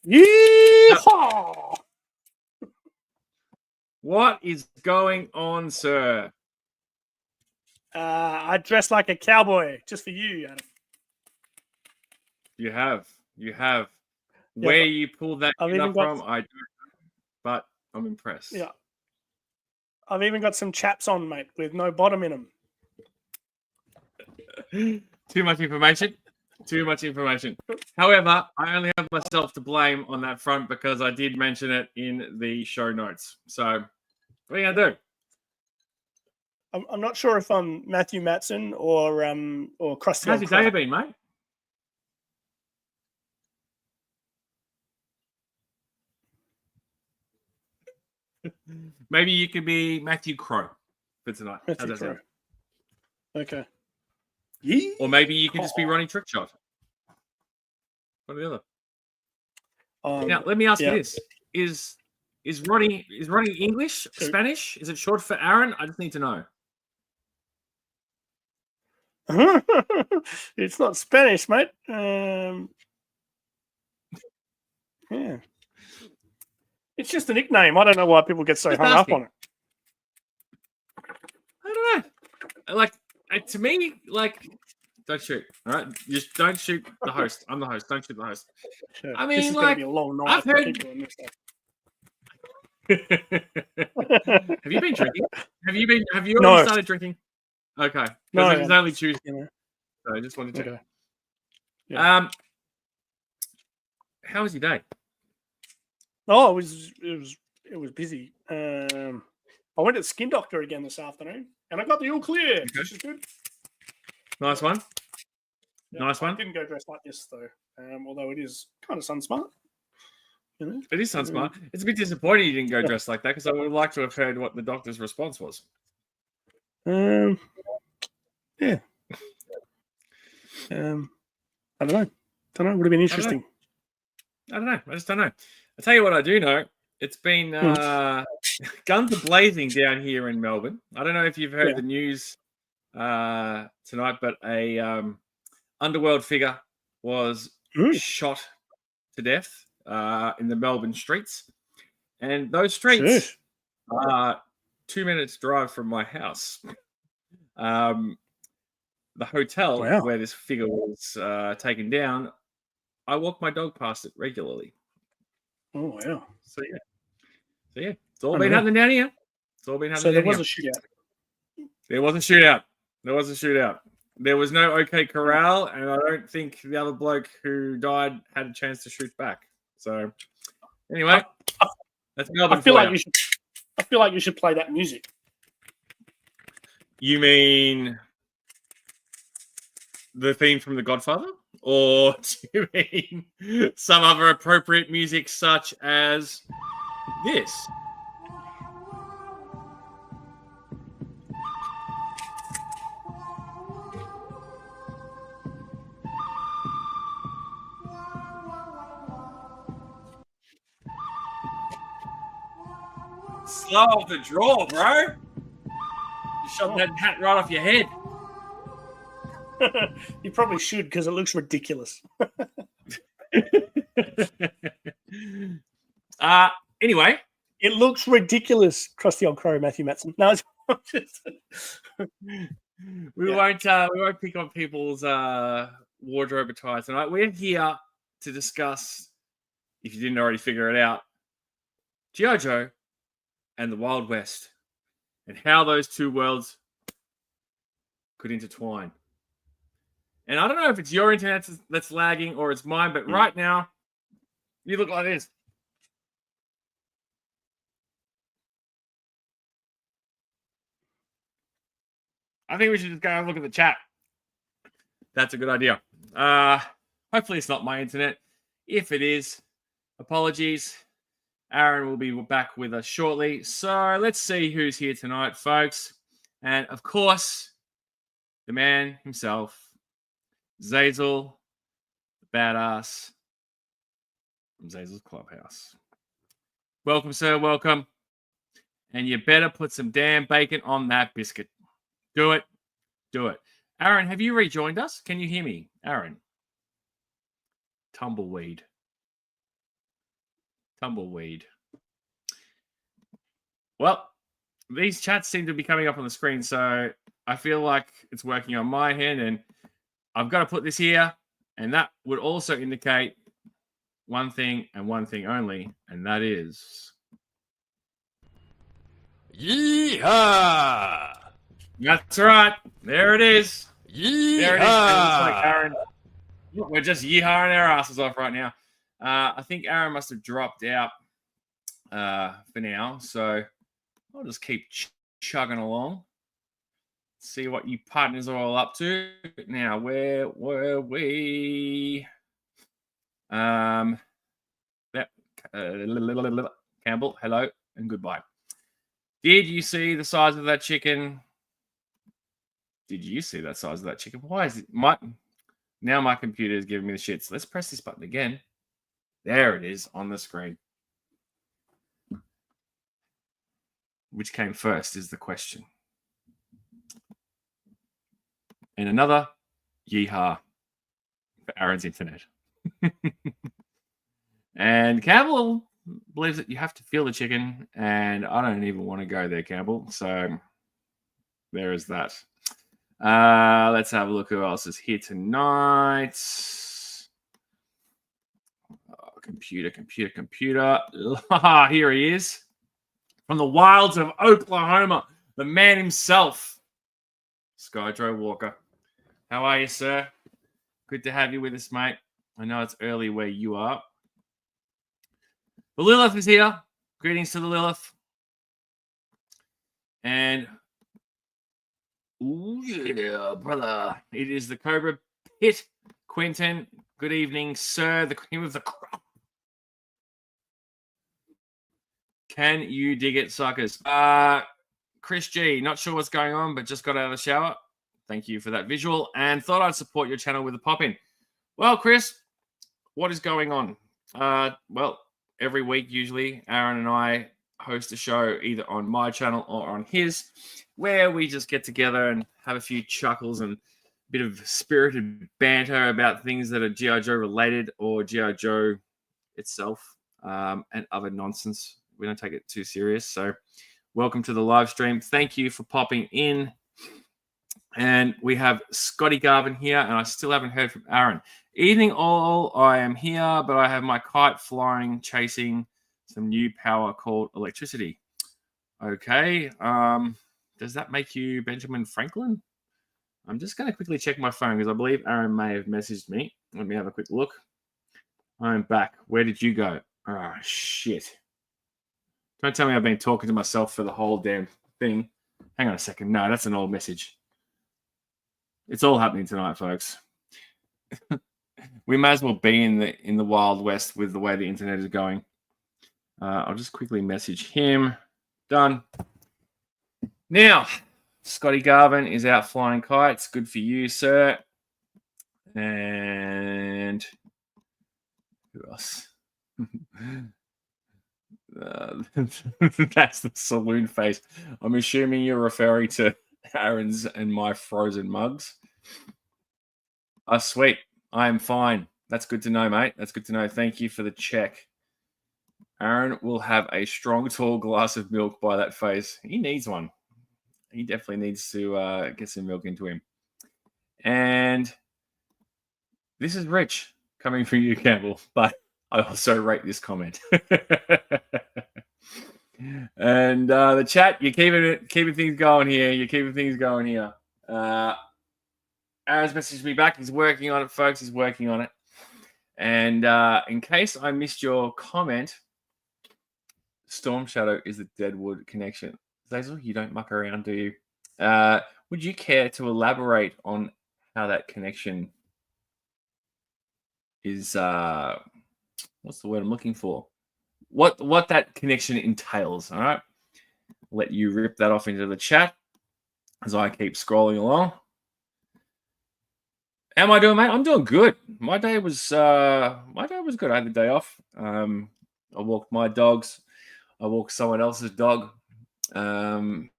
Yeehaw! What is going on, sir? I dress like a cowboy just for you, Adam. You have. Where you pulled that up from, I don't know, but I'm impressed. Yeah. I've even got some chaps on, mate, with no bottom in them. Too much information. However, I only have myself to blame on that front because I did mention it in the show notes. So, what are you gonna do? I'm not sure if I'm Matthew Matson or Krusty. How's your day been, mate? Maybe you could be Matthew Crow for tonight. Matthew Crow. Okay. Or maybe you can just be Ronnie Trickshot. One or the other. Now, let me ask you this: Is Ronnie English, Spanish? Is it short for Aaron? I just need to know. It's not Spanish, mate. Yeah. It's just a nickname. I don't know why people get so hung up on it. I don't know. Like, to me, like, don't shoot. All right, just don't shoot the host. I'm the host. Don't shoot the host. Sure. I mean, this is like, gonna be a long night. I've heard. Have you been drinking? Have you already started drinking? Okay. No, it's only Tuesday. So I just wanted to check. Okay. Yeah. How was your day? Oh, it was busy. I went to the skin doctor again this afternoon, and I got the all clear, which is good. Nice one. Yeah, nice one. I didn't go dressed like this though, although it is kind of sun smart. You know? It is sun smart. It's a bit disappointing you didn't go dressed like that because I would like to have heard what the doctor's response was. Yeah. I don't know. Would have been interesting. I don't know. I just don't know. I'll tell you what I do know. It's been guns are blazing down here in Melbourne. I don't know if you've heard the news tonight, but a underworld figure was shot to death in the Melbourne streets. And those streets are 2 minutes drive from my house. The hotel where this figure was taken down, I walk my dog past it regularly. Oh, wow. So yeah. It's all been happening down here. So there was a shootout. There was a shootout. There was no OK corral, and I don't think the other bloke who died had a chance to shoot back. So anyway, that's Melbourne. I feel like you should play that music. You mean the theme from The Godfather? Or do you mean some other appropriate music such as this? Slow off the draw, bro. You shot that hat right off your head. You probably should because it looks ridiculous. Anyway, it looks ridiculous. Krusty old crow, Matthew Matson. No, it's just... we won't pick on people's wardrobe attire tonight. We're here to discuss, if you didn't already figure it out, G.I. Joe and the Wild West, and how those two worlds could intertwine. And I don't know if it's your internet that's lagging or it's mine, but right now, you look like this. I think we should just go and look at the chat. That's a good idea. Hopefully it's not my internet. If it is, apologies. Aaron will be back with us shortly. So let's see who's here tonight, folks. And of course, the man himself, Zazel, the badass from Zazel's Clubhouse. Welcome, sir. Welcome. And you better put some damn bacon on that biscuit. Do it. Aaron, have you rejoined us? Can you hear me? Aaron. Tumbleweed. Tumbleweed. Well, these chats seem to be coming up on the screen, so I feel like it's working on my hand, and I've got to put this here, and that would also indicate one thing and one thing only, and that is... Yeehaw! That's right. There it is. Yeehaw! There it is. And it looks like Aaron... We're just yeehawing our asses off right now. I think Aaron must have dropped out for now, so I'll just keep chugging along. See what you partners are all up to. Now, where were we? Campbell, hello and goodbye. Did you see the size of that chicken? Did you see that size of that chicken? Why is it now my computer is giving me the shits. Let's press this button again. There it is on the screen. Which came first is the question. And another yeehaw for Aaron's internet. And Campbell believes that you have to feel the chicken, and I don't even want to go there, Campbell. So there is that. Let's have a look who else is here tonight. Oh, computer. Here he is. From the wilds of Oklahoma, the man himself, Skydro Walker. How are you, sir? Good to have you with us, mate. I know it's early where you are. The Lilith is here. Greetings to the Lilith. And, ooh, yeah, brother. It is the Cobra Pit. Quentin, good evening, sir. The cream of the crop. Can you dig it, suckers? Chris G, not sure what's going on, but just got out of the shower. Thank you for that visual, and thought I'd support your channel with a pop-in. Well, Chris, what is going on? Well, every week, usually, Aaron and I host a show either on my channel or on his, where we just get together and have a few chuckles and a bit of spirited banter about things that are G.I. Joe related or G.I. Joe itself, and other nonsense. We don't take it too serious. So welcome to the live stream. Thank you for popping in. And we have Scotty Garvin here, and I still haven't heard from Aaron. Evening all, I am here, but I have my kite flying, chasing some new power called electricity. Okay. Does that make you Benjamin Franklin? I'm just going to quickly check my phone because I believe Aaron may have messaged me. Let me have a quick look. I'm back. Where did you go? Oh, shit. Don't tell me I've been talking to myself for the whole damn thing. Hang on a second. No, that's an old message. It's all happening tonight, folks. We might as well be in the Wild West with the way the internet is going. I'll just quickly message him. Done. Now, Scotty Garvin is out flying kites. Good for you, sir. And who else? That's the saloon face. I'm assuming you're referring to Aaron's and my frozen mugs. Oh, sweet. I am fine. That's good to know, mate. That's good to know. Thank you for the check. Aaron will have a strong, tall glass of milk by that face. He needs one. He definitely needs to get some milk into him. And this is rich coming from you, Campbell, but I also rate this comment. And the chat, you're keeping things going here. Aaron's messaged me back. He's working on it, folks. He's working on it. And in case I missed your comment, Storm Shadow is the Deadwood connection. Zazel, you don't muck around, do you? Would you care to elaborate on how that connection is? What's the word I'm looking for? What that connection entails? All right. Let you rip that off into the chat as I keep scrolling along. How am I doing, mate? I'm doing good. My day was good. I had the day off. I walked my dogs. I walked someone else's dog. And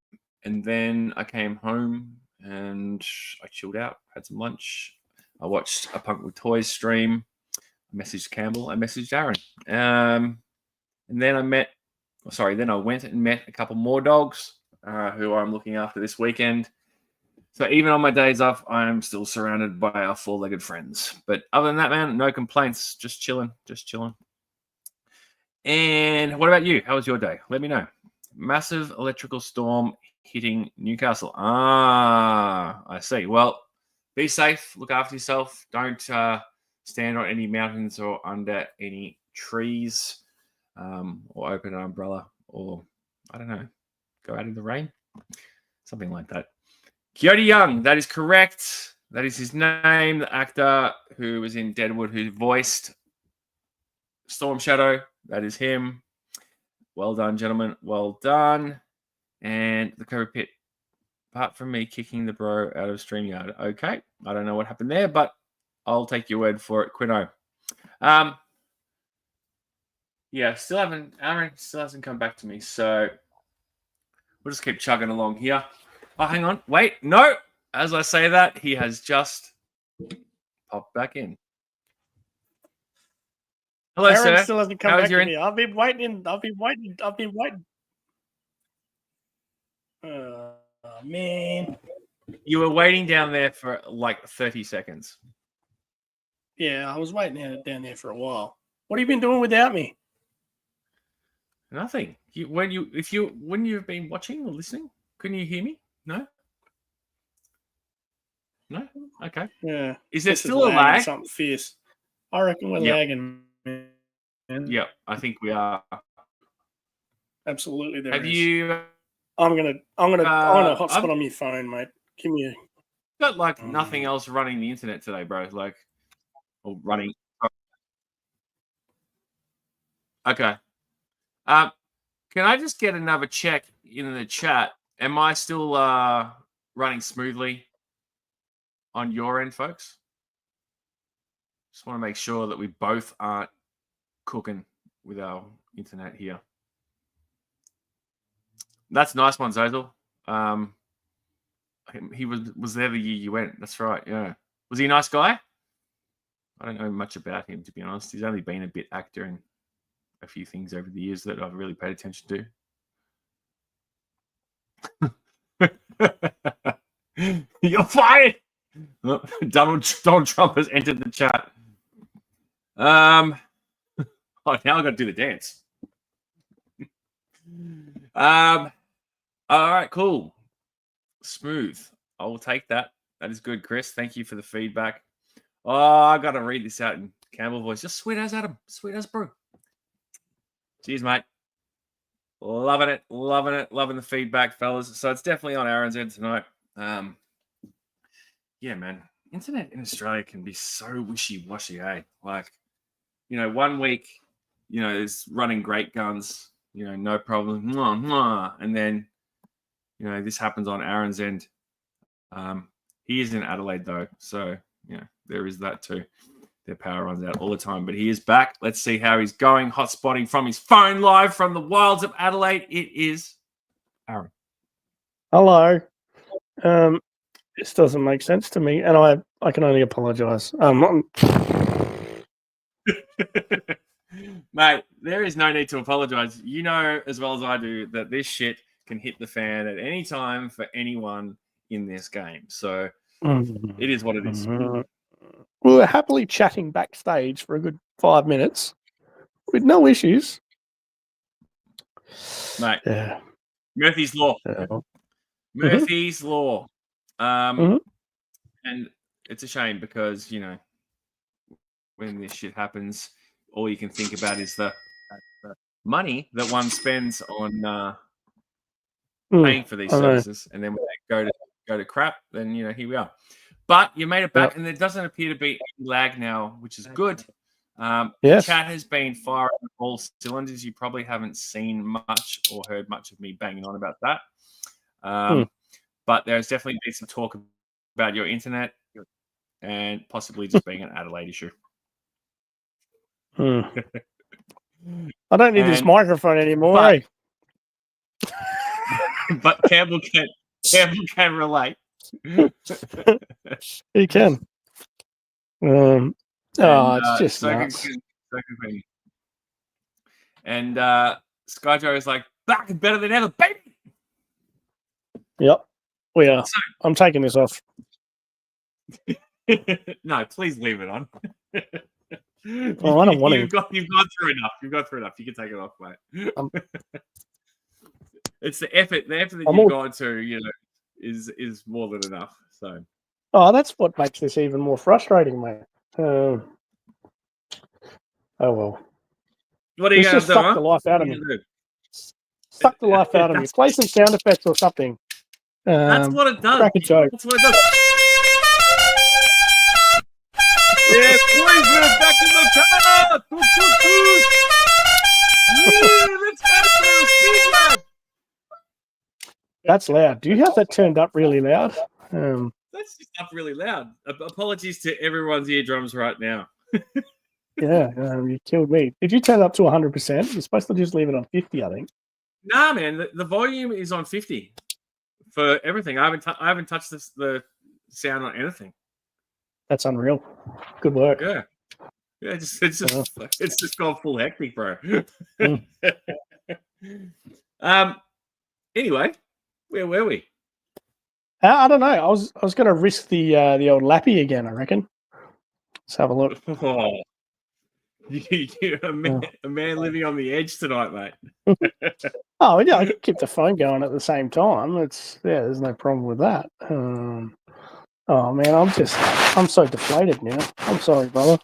then I came home and I chilled out, had some lunch. I watched a Punk with Toys stream. I messaged Campbell. I messaged Aaron. And then I went and met a couple more dogs who I'm looking after this weekend. So even on my days off, I'm still surrounded by our four-legged friends. But other than that, man, no complaints. Just chilling. And what about you? How was your day? Let me know. Massive electrical storm hitting Newcastle. I see. Well, be safe. Look after yourself. Don't stand on any mountains or under any trees, or open an umbrella, or I don't know, go out in the rain, something like that. Coyote Young, that is correct. That is his name, the actor who was in Deadwood, who voiced Storm Shadow. That is him. Well done, gentlemen. Well done. And the Cobra Pit, apart from me kicking the bro out of StreamYard. Okay. I don't know what happened there, but I'll take your word for it, Quino. Yeah, Aaron still hasn't come back to me, so we'll just keep chugging along here. Oh, hang on. Wait, no. As I say that, he has just popped back in. Hello, Aaron sir. still hasn't come back to me. I've been waiting. Oh, man. You were waiting down there for like 30 seconds. Yeah, I was waiting down there for a while. What have you been doing without me? Nothing. When you've been watching or listening, couldn't you hear me? No? No? Okay. Yeah. Is there still a lag? Something fierce. I reckon we're lagging. Man. Yeah, I think we are. Absolutely, there Have is. you? I'm gonna hotspot on your phone, mate. Give me a. Got like nothing else running the internet today, bro. Like, or running. Okay. Can I just get another check in the chat? Am I still running smoothly on your end, folks? Just want to make sure that we both aren't cooking with our internet here. That's a nice one, Zazel. He was there the year you went. That's right. Yeah. Was he a nice guy? I don't know much about him, to be honest. He's only been a bit actor in a few things over the years that I've really paid attention to. You're fired. Donald Trump has entered the chat. Oh, now I got to do the dance. All right, cool. Smooth. I will take that. That is good, Chris. Thank you for the feedback. Oh, I got to read this out in Campbell voice. Just sweet as Adam. Sweet as bro. Cheers, mate. Loving it. Loving the feedback, fellas. So it's definitely on Aaron's end tonight. Yeah, man. Internet in Australia can be so wishy-washy, eh? Like, 1 week, it's running great guns, no problem. And then, this happens on Aaron's end. He is in Adelaide, though. So, there is that too. Their power runs out all the time. But he is back. Let's see how he's going. Hotspotting from his phone live from the wilds of Adelaide. It is Aaron. Hello. This doesn't make sense to me, and I can only apologise. Mate, there is no need to apologise. You know as well as I do that this shit can hit the fan at any time for anyone in this game. So it is what it is. We were happily chatting backstage for a good 5 minutes with no issues. Mate, yeah. Murphy's Law. Yeah. Murphy's Law. And it's a shame because, when this shit happens, all you can think about is the money that one spends on paying for these services. And then when they go to crap, then, here we are. But you made it back, and there doesn't appear to be any lag now, which is good. Yes. Chat has been firing all cylinders. You probably haven't seen much or heard much of me banging on about that. But there's definitely been some talk about your internet and possibly just being an Adelaide issue. I don't need this microphone anymore. But Campbell can relate. He can. It's just so nuts. And Skyjo is like, back and better than ever, baby. Yep. We are. I'm taking this off. No, please leave it on. Oh, I don't want You've gone through enough. You've gone through enough. You can take it off, mate. It's the effort. The effort that you've gone to, you know, is more than enough. So. Oh, that's what makes this even more frustrating, mate. Oh well. What are you going to do? Suck the life out of me. Suck the life out of me. Play some sound effects or something. That's what it does. Crack a joke. That's what it does. Yeah, boys, we're back in the car. Toot, toot, toot. Yeah, let's go for a speed lap. That's loud. Do you have that turned up really loud? That's just up really loud. Apologies to everyone's eardrums right now. Yeah, you killed me. Did you turn it up to 100%? You're supposed to just leave it on 50, I think. Nah, man, the volume is on 50 for everything. I haven't touched the sound on anything. That's unreal. Good work. Yeah, it's just gone full hectic, bro. Anyway, where were we? I don't know. I was going to risk the old lappy again, I reckon. Let's have a look. Oh. You're a man living on the edge tonight, mate. Oh yeah, I can keep the phone going at the same time. There's no problem with that. Oh man, I'm so deflated now. I'm sorry, brother.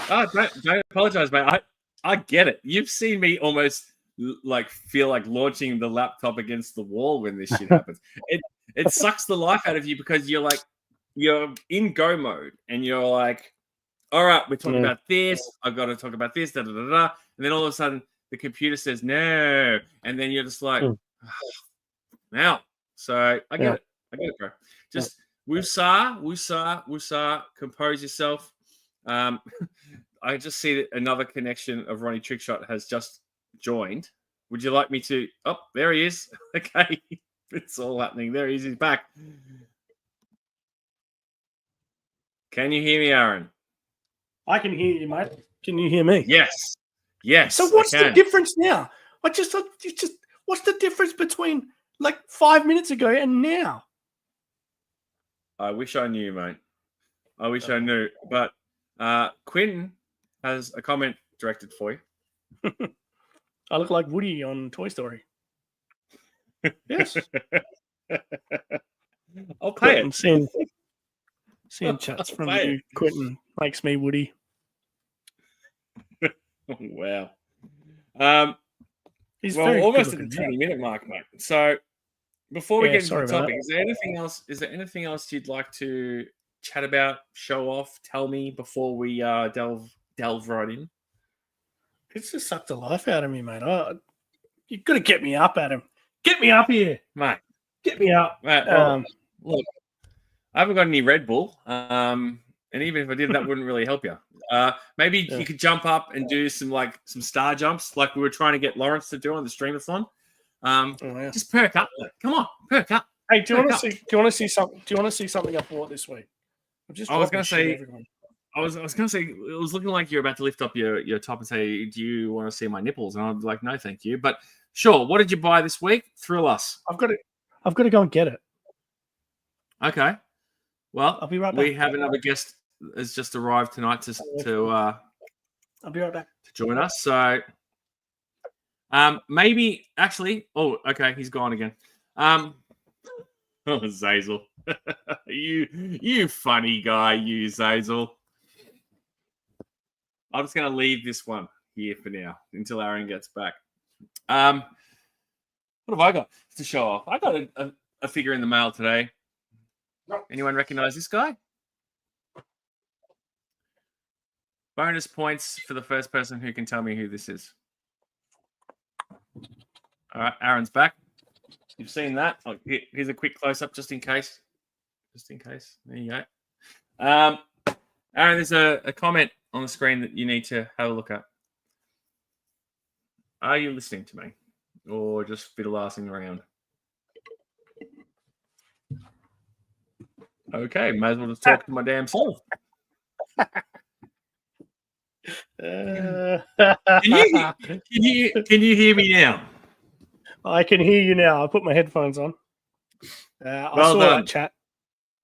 Oh, don't apologize, mate. I get it. You've seen me almost like feel like launching the laptop against the wall when this shit happens. It sucks the life out of you because you're in go mode and you're like, all right, we're talking about this. I've got to talk about this, da da da da. And then all of a sudden, the computer says no, and then you're just like, now. So I get it, bro. Just woosah, compose yourself. I just see that another connection of Ronnie Trickshot has just joined. Would you like me to? Oh, there he is. Okay, it's all happening. There he is. He's back. Can you hear me, Aaron? I can hear you, mate. Can you hear me? Yes. So what's the difference now? What's the difference between like 5 minutes ago and now? I wish I knew, mate. I wish I knew. But Quinn has a comment directed for you. I look like Woody on Toy Story. Yes. I'll pay it. Seeing chats from you, Quentin, makes me Woody. Wow. He's almost at the 20-minute mark, mate. So before we get into the topic, is there anything else you'd like to chat about, show off, tell me before we delve right in? It's just sucked the life out of me, mate. You've got to get me up, Adam. Get me up here, mate. Get me up. Mate, look, I haven't got any Red Bull, and even if I did, that wouldn't really help you. Maybe you could jump up and do some star jumps, like we were trying to get Lawrence to do on the streamathon. Just perk up. Come on, perk up. Hey, do you want to see something? Do you want to see something I bought this week? I was going to say, it was looking like you're about to lift up your top and say, "Do you want to see my nipples?" And I'm like, "No, thank you." But sure, what did you buy this week? Thrill us. I've got to go and get it. Okay. Well, I'll be right back. We have another guest has just arrived tonight to I'll be right back to join us. So maybe actually, okay, he's gone again. Zazel. you funny guy, you Zazel. I'm just gonna leave this one here for now until Aaron gets back. What have I got to show off? I got a figure in the mail today. Anyone recognize this guy? Bonus points for the first person who can tell me who this is. All right, Aaron's back. You've seen that. Here's a quick close-up just in case. There you go. Aaron, there's a comment on the screen that you need to have a look at. Are you listening to me? Or just fiddle-assing around? Okay, may as well just talk to my damn self. Uh, Can you hear me now? I can hear you now. I put my headphones on. I Well saw done. that chat.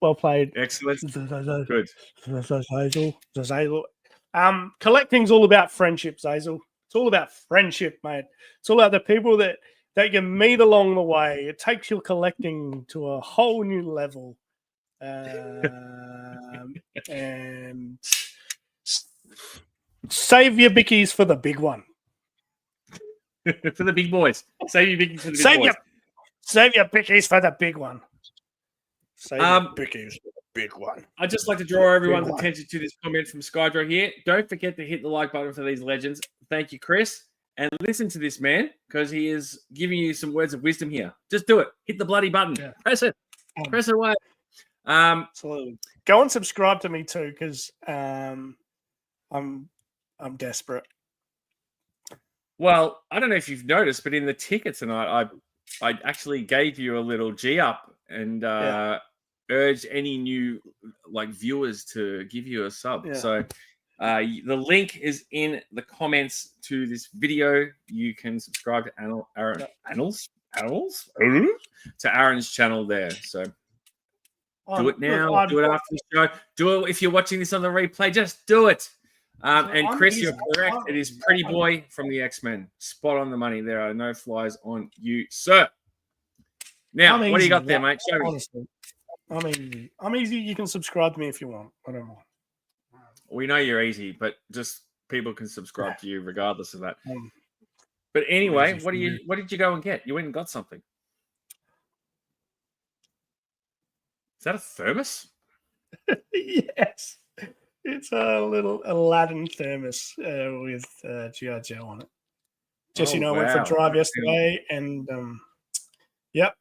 Well played. Excellent. Good. Zazel. Collecting's all about friendship, Zazel. It's all about friendship, mate. It's all about the people that you meet along the way. It takes your collecting to a whole new level. And save your bickies for the big one. For the big boys. Save your bickies for the big boys. Save your bickies for the big one. Save your bickies for the big one. I'd just like to draw everyone's attention to this comment from Skydro here. Don't forget to hit the like button for these legends. Thank you, Chris. And listen to this man, because he is giving you some words of wisdom here. Just do it. Hit the bloody button. Yeah. Press it. Press it away. Absolutely. Go and subscribe to me too, because I'm desperate. Well, I don't know if you've noticed, but in the ticket tonight, I actually gave you a little G up and urged any new viewers to give you a sub. Yeah. So the link is in the comments to this video. You can subscribe to Animals to Aaron's channel there. So do it now. Do it after the show. Do it if you're watching this on the replay. Just do it. And Chris, you're correct. It is Pretty Boy from the X-Men. Spot on the money. There are no flies on you, sir. Now, what do you got there, mate? Show me. I'm easy. You can subscribe to me if you want. I don't mind. We know you're easy, but just people can subscribe to you regardless of that. But anyway, what did you go and get? You went and got something. Is that a thermos? Yes. It's a little Aladdin thermos with G.I. Joe on it. Jesse and I went for a drive yesterday and,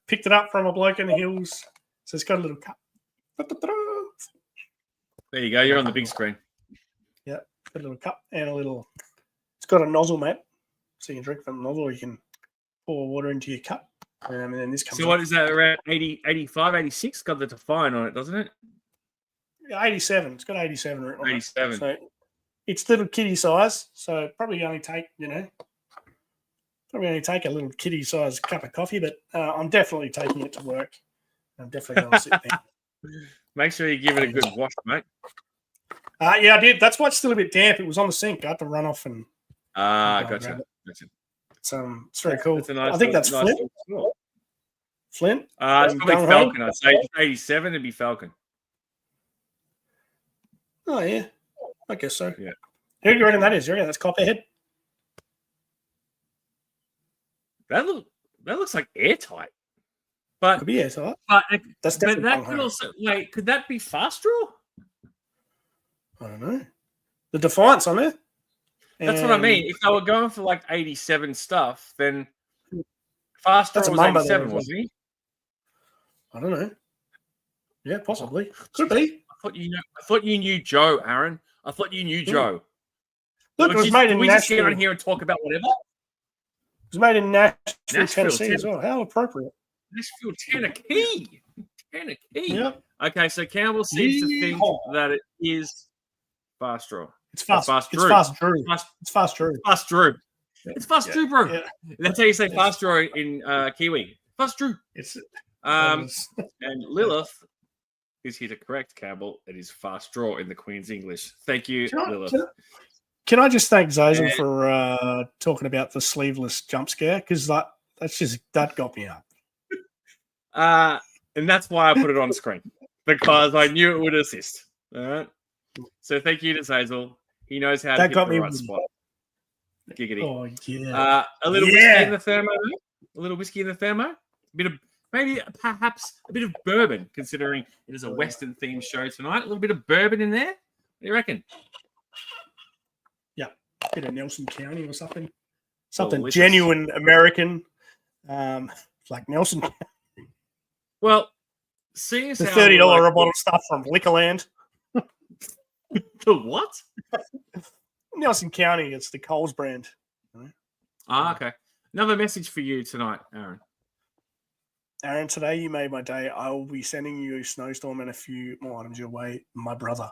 picked it up from a bloke in the hills. So it's got a little cup. There you go. You're on the big screen. Yeah, got a little cup and it's got a nozzle, mate. So you can drink from the nozzle or you can pour water into your cup. And then this comes what is that, around 80, 85, 86? Got the Define on it, doesn't it? 87. It's got 87 written on 87. It. So it's little kitty size. So probably only take, a little kitty size cup of coffee, but I'm definitely taking it to work. I'm definitely going to sit there. Make sure you give it a good wash, mate. Yeah, I did. That's why it's still a bit damp. It was on the sink. I had to run off and. Gotcha. It's very cool. Nice, I think that's Flint. Flint? It's probably Falcon. I'd say 87 would be Falcon. Oh, yeah. I guess so. Yeah. Who do you reckon that is? You reckon that's Copperhead? That looks like airtight. But could be airtight. That's definitely. But that could also could that be fast draw? I don't know. The Defiance on there. That's what I mean. If they were going for 87 stuff, then fast draw was 87, wasn't he? I don't know. Yeah, possibly. Could be. I thought you knew Joe, Aaron. I thought you knew Joe. Look, it was made in Nashville. We just get on here and talk about whatever? It was made in Nashville, Tennessee as well. How appropriate. Nashville, Tennessee. Yep. Okay, so Campbell seems to think that it is fast draw. It's fast. It's fast drew. It's fast drew. Fast drew. It's fast drew, bro. Yeah. That's how you say fast draw in Kiwi. Fast drew. And Lilith is here to correct Campbell. It is fast draw in the Queen's English. Thank you, Lilith. Can I just thank Zazel for talking about the sleeveless jump scare? Because that got me up. And that's why I put it on screen, because I knew it would assist. All right. So thank you to Zazel. He knows how to hit the right spot. Giggity. Oh yeah. A little whiskey in the thermo. A little whiskey in the thermo. Perhaps a bit of bourbon, considering it is a Western themed show tonight. A little bit of bourbon in there. What do you reckon? Yeah, a bit of Nelson County or something. Something genuine American, like Nelson. Well, seeing as the $30 a bottle stuff from Liquorland. The what? Nelson County. It's the Coles brand. Okay. Another message for you tonight, Aaron. Aaron, today you made my day. I will be sending you a snowstorm and a few more items your way, my brother.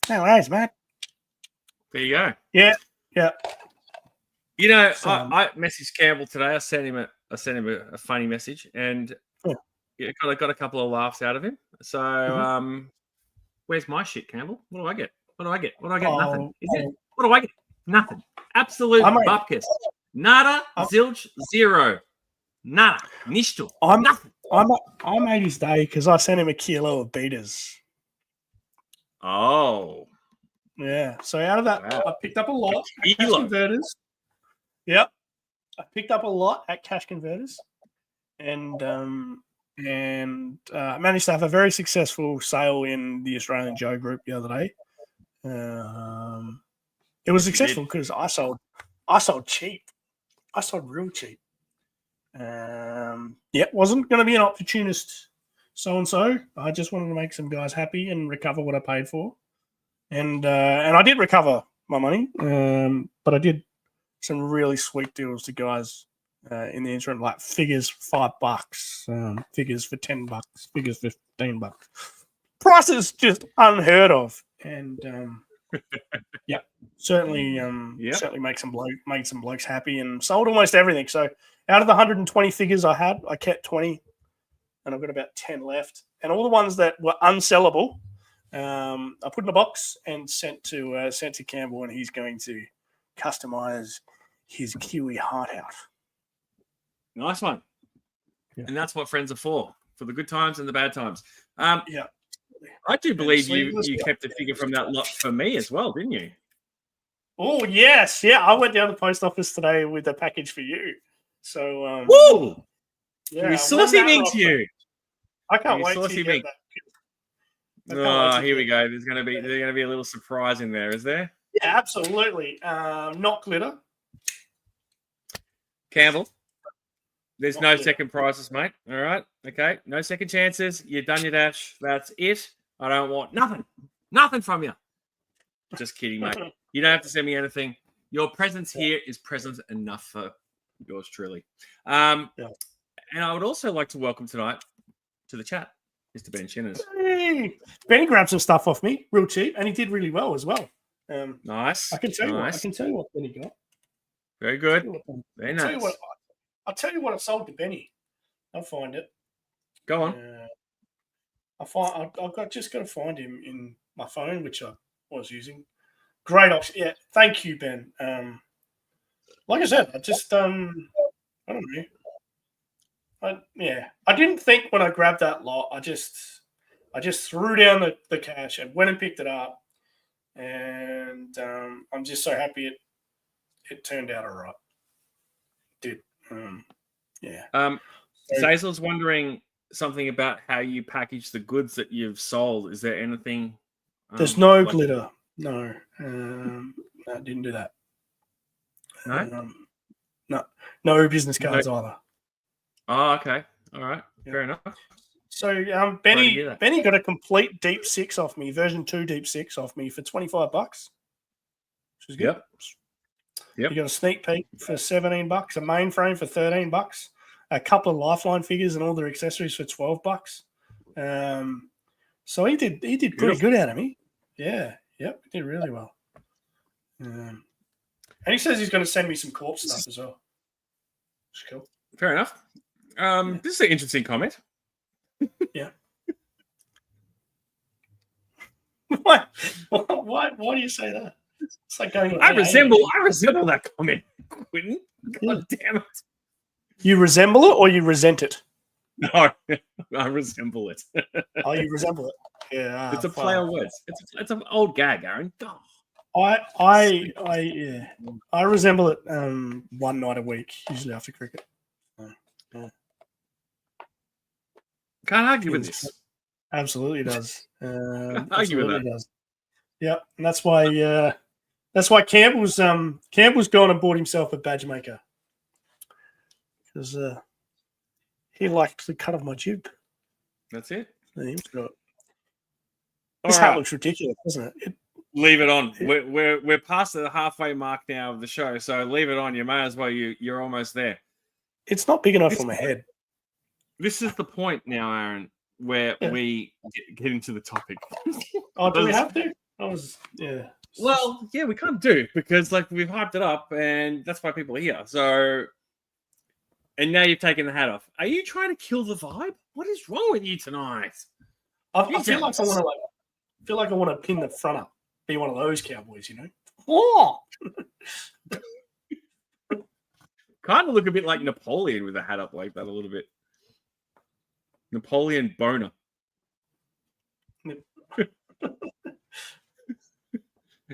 No worries, mate. There you go. Yeah. You know, So, I messaged Campbell today. I sent him a funny message, and got a couple of laughs out of him. So, where's my shit, Campbell? What do I get? What do I get? Nothing. Is it? What do I get? Nothing. Absolute bupkis. Nada, zilch, zero. Nada. Nisto. Nothing. I made his day because I sent him a kilo of beaters. Oh. Yeah. So out of that, I picked up a lot at Cash Converters. Yep. I picked up a lot at Cash Converters, and managed to have a very successful sale in the Australian Joe group the other day. It was successful because I sold cheap. I sold real cheap. Wasn't going to be an opportunist so-and-so. I just wanted to make some guys happy and recover what I paid for. And I did recover my money, but I did some really sweet deals to guys in the interim, like figures $5, figures for $10, figures for $15. Prices just unheard of. And certainly made some blokes happy and sold almost everything. So out of the 120 figures I had, I kept 20, and I've got about 10 left. And all the ones that were unsellable, I put in a box and sent to Campbell, and he's going to customize his Kiwi heart out. Nice one. Yeah. And that's what friends are for the good times and the bad times. I do believe you kept a figure from that lot for me as well, didn't you? Oh, yes. Yeah, I went down to the post office today with a package for you. So, woo! Yeah, we saucy me to you. I can't wait to get that. Oh, here we go. There's going to be a little surprise in there, is there? Yeah, absolutely. Not glitter. Campbell, there's no second prizes, mate. All right? Okay? No second chances. You've done your dash. That's it. I don't want nothing from you. Just kidding, mate. You don't have to send me anything. Your presence here is present enough for yours truly. And I would also like to welcome tonight to the chat Mr. Ben Shinners. Hey, Benny grabbed some stuff off me real cheap, and he did really well as well. Nice. I can tell you what Benny got. Very good. Very nice. I'll tell you what I sold to Benny. I'll find it. Go on. I've just got to find him in my phone, which I was using. Great option. Yeah, thank you, Ben. Like I said, I just I don't know. I didn't think when I grabbed that lot. I just threw down the cash and went and picked it up, and I'm just so happy it turned out all right. It did. Zazel's wondering something about how you package the goods that you've sold. Is there anything? There's no glitter. No, I didn't do that. No, no business cards either. Oh, okay, all right, fair enough. So Benny got a complete Deep 6 off me, version 2 Deep 6 off me for $25, which is good. Yep. You got a sneak peek for $17, a mainframe for $13, a couple of Lifeline figures and all their accessories for $12. So he did pretty good out of me. Yeah. Yep, he did really well. And he says he's going to send me some corpse stuff as well. It's cool. Fair enough. This is an interesting comment. Yeah. Why do you say that? It's like going. I resemble that comment, Quentin. God damn it! You resemble it or you resent it? No, I resemble it. Oh, you resemble it. Yeah, it's a play on words. It's an old gag, Aaron. God. I resemble it one night a week, usually after cricket. Can't argue with this. Absolutely does. Argue with that. Does. Yeah, and that's why Campbell's gone and bought himself a badge maker because he liked the cut of my jib. That's it. This hat looks ridiculous, doesn't it? Leave it on. Yeah. We're past the halfway mark now of the show, so leave it on. You may as well. You're almost there. It's not big enough for my head. This is the point now, Aaron, where we get into the topic. Oh, do we have to? Well, yeah, we can't do because like we've hyped it up, and that's why people are here. So, and now you've taken the hat off. Are you trying to kill the vibe? What is wrong with you tonight? I feel like I want to pin the front up, be one of those cowboys, you know. Oh, kind of look a bit like Napoleon with a hat up like that, a little bit. Napoleon Boner.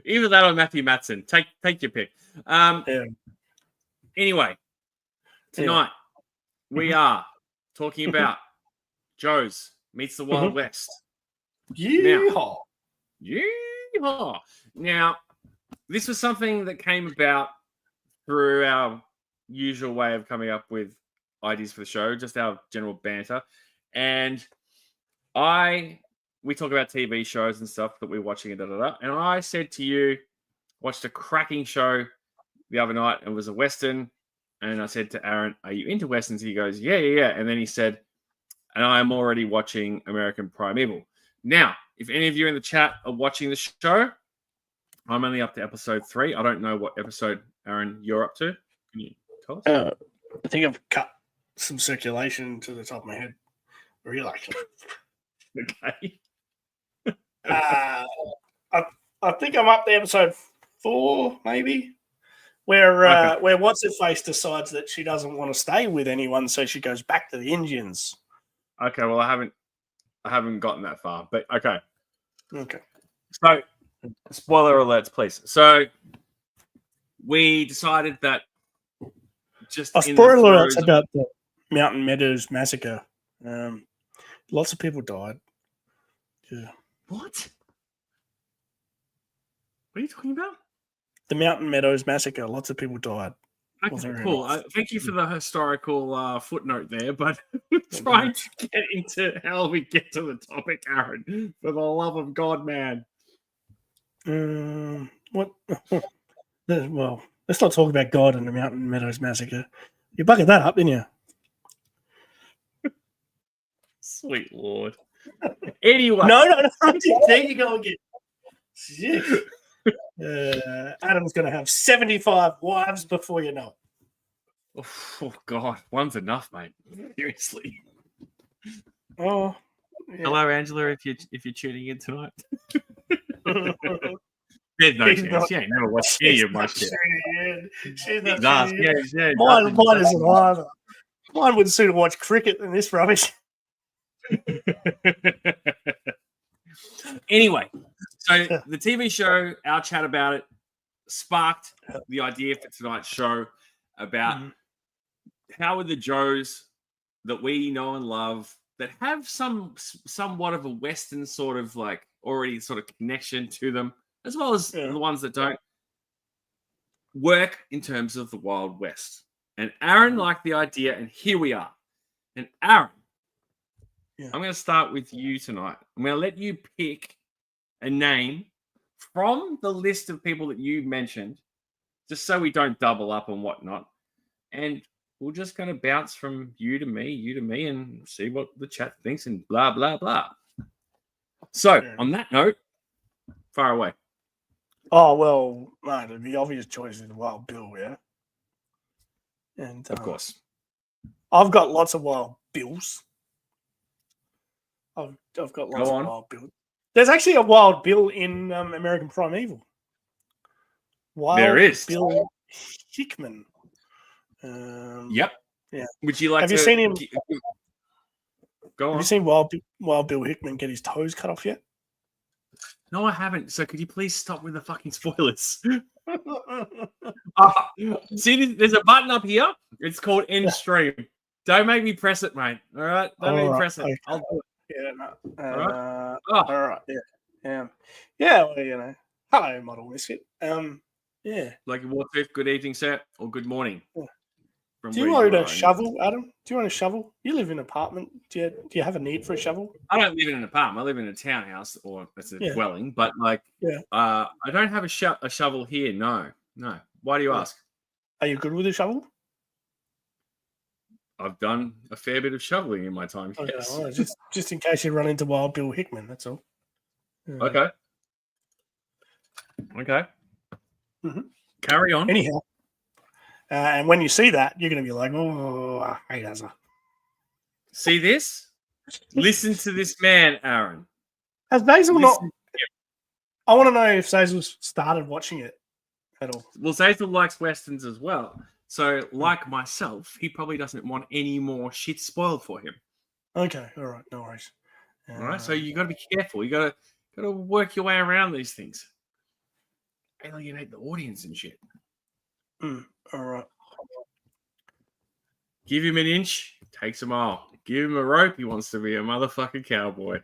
Either that or Matthew Matson. Take your pick. Anyway, tonight we are talking about Joe's meets the Wild West. Yeehaw! Yeehaw! Now, this was something that came about through our usual way of coming up with ideas for the show, just our general banter. And we talk about TV shows and stuff that we're watching and and I said to you, watched a cracking show the other night, and it was a Western. And I said to Aaron, "Are you into Westerns?" He goes, yeah. And then he said, "And I'm already watching American Primeval." Now, if any of you in the chat are watching the show, I'm only up to episode 3. I don't know what episode, Aaron, you're up to. Can you tell us? I think I've cut some circulation to the top of my head. Really? Okay. I think I'm up to episode 4, maybe, where what's her face decides that she doesn't want to stay with anyone, so she goes back to the Indians. Okay, well, I haven't gotten that far, but okay. Okay. So, spoiler alerts, please. So, we decided that just spoiler alerts about the Mountain Meadows massacre. Lots of people died. Yeah. What? What are you talking about? The Mountain Meadows massacre. Lots of people died. Okay, cool. Thank you for the historical footnote there, but we're trying to get into how we get to the topic, Aaron. For the love of God, man. What? Well, let's not talk about God and the Mountain Meadows massacre. You buggered that up, didn't you? Sweet Lord. Anyway. No. There you go again. Adam's going to have 75 wives before you know it. Oh, God. One's enough, mate. Seriously. Oh. Yeah. Hello, Angela, if you're tuning in tonight. There's no chance. Yeah, never watched any of my shit. She's not Mine isn't either. Mine would sooner watch cricket than this rubbish. Anyway, so the TV show, our chat about it, sparked the idea for tonight's show about how are the Joes that we know and love that have somewhat of a Western sort of like already sort of connection to them, as well as the ones that don't, work in terms of the Wild West. And Aaron liked the idea, and here we are. And Aaron, I'm going to start with you tonight. I'm going to let you pick a name from the list of people that you mentioned, just so we don't double up and whatnot. And we're just going to bounce from you to me, and see what the chat thinks and blah, blah, blah. So, on that note, far away. Oh, well, no, the obvious choice is Wild Bill, yeah? And of course. I've got lots of Wild Bills. I've got lots of Wild Bills. There's actually a Wild Bill in American Primeval. There is. Bill Hickman. Yep. Yeah. Would you like Have you seen him? Go on. Have you seen Wild Bill Hickman get his toes cut off yet? No, I haven't. So could you please stop with the fucking spoilers? See, there's a button up here. It's called End Stream. Don't make me press it, mate. All right? Don't make me press it. Okay. I'll do it. Yeah, no. All right. Yeah. Yeah, well, you know. Hello, Model Misfit. Yeah. Like your water, good evening, sir, or good morning. Yeah. Do you own a shovel, Adam? Do you own a shovel? You live in an apartment. Do you have a need for a shovel? I don't live in an apartment. I live in a townhouse, or it's a dwelling. But I don't have a shovel here. No. Why do you ask? Are you good with a shovel? I've done a fair bit of shoveling in my time. Okay, yes. well, just in case you run into Wild Bill Hickman. That's all. Okay. Okay. Mm-hmm. Carry on. Anyhow, and when you see that, you're going to be like, oh, I hate Azza. See this? Listen to this man, Aaron. Has Basil not? I want to know if Basil started watching it at all. Well, Basil likes Westerns as well. So, like myself, he probably doesn't want any more shit spoiled for him. Okay, all right, no worries. All right, so you got to be careful. You got to work your way around these things. Alienate the audience and shit. All right. Give him an inch, takes a mile. Give him a rope, he wants to be a motherfucking cowboy.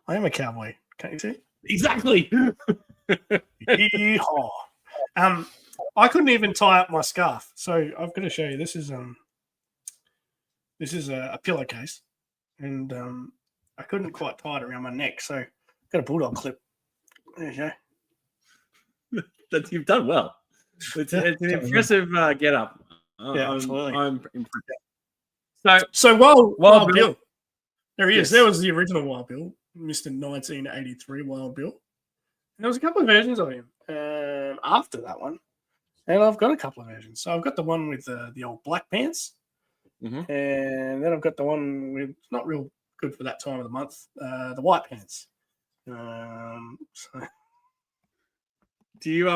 I am a cowboy. Can't you see? Exactly. Yeehaw. I couldn't even tie up my scarf, so I've got to show you. This is a pillowcase, and I couldn't quite tie it around my neck, so I've got a bulldog clip. There you go. You've done well. It's an impressive get up. Yeah, absolutely. I'm impressed. So Wild Bill. Bill. There he is. There was the original Wild Bill, Mr. 1983 Wild Bill. There was a couple of versions of him after that one, and I've got a couple of versions. So I've got the one with the old black pants, and then I've got the one with not real good for that time of the month, the white pants. So. Do you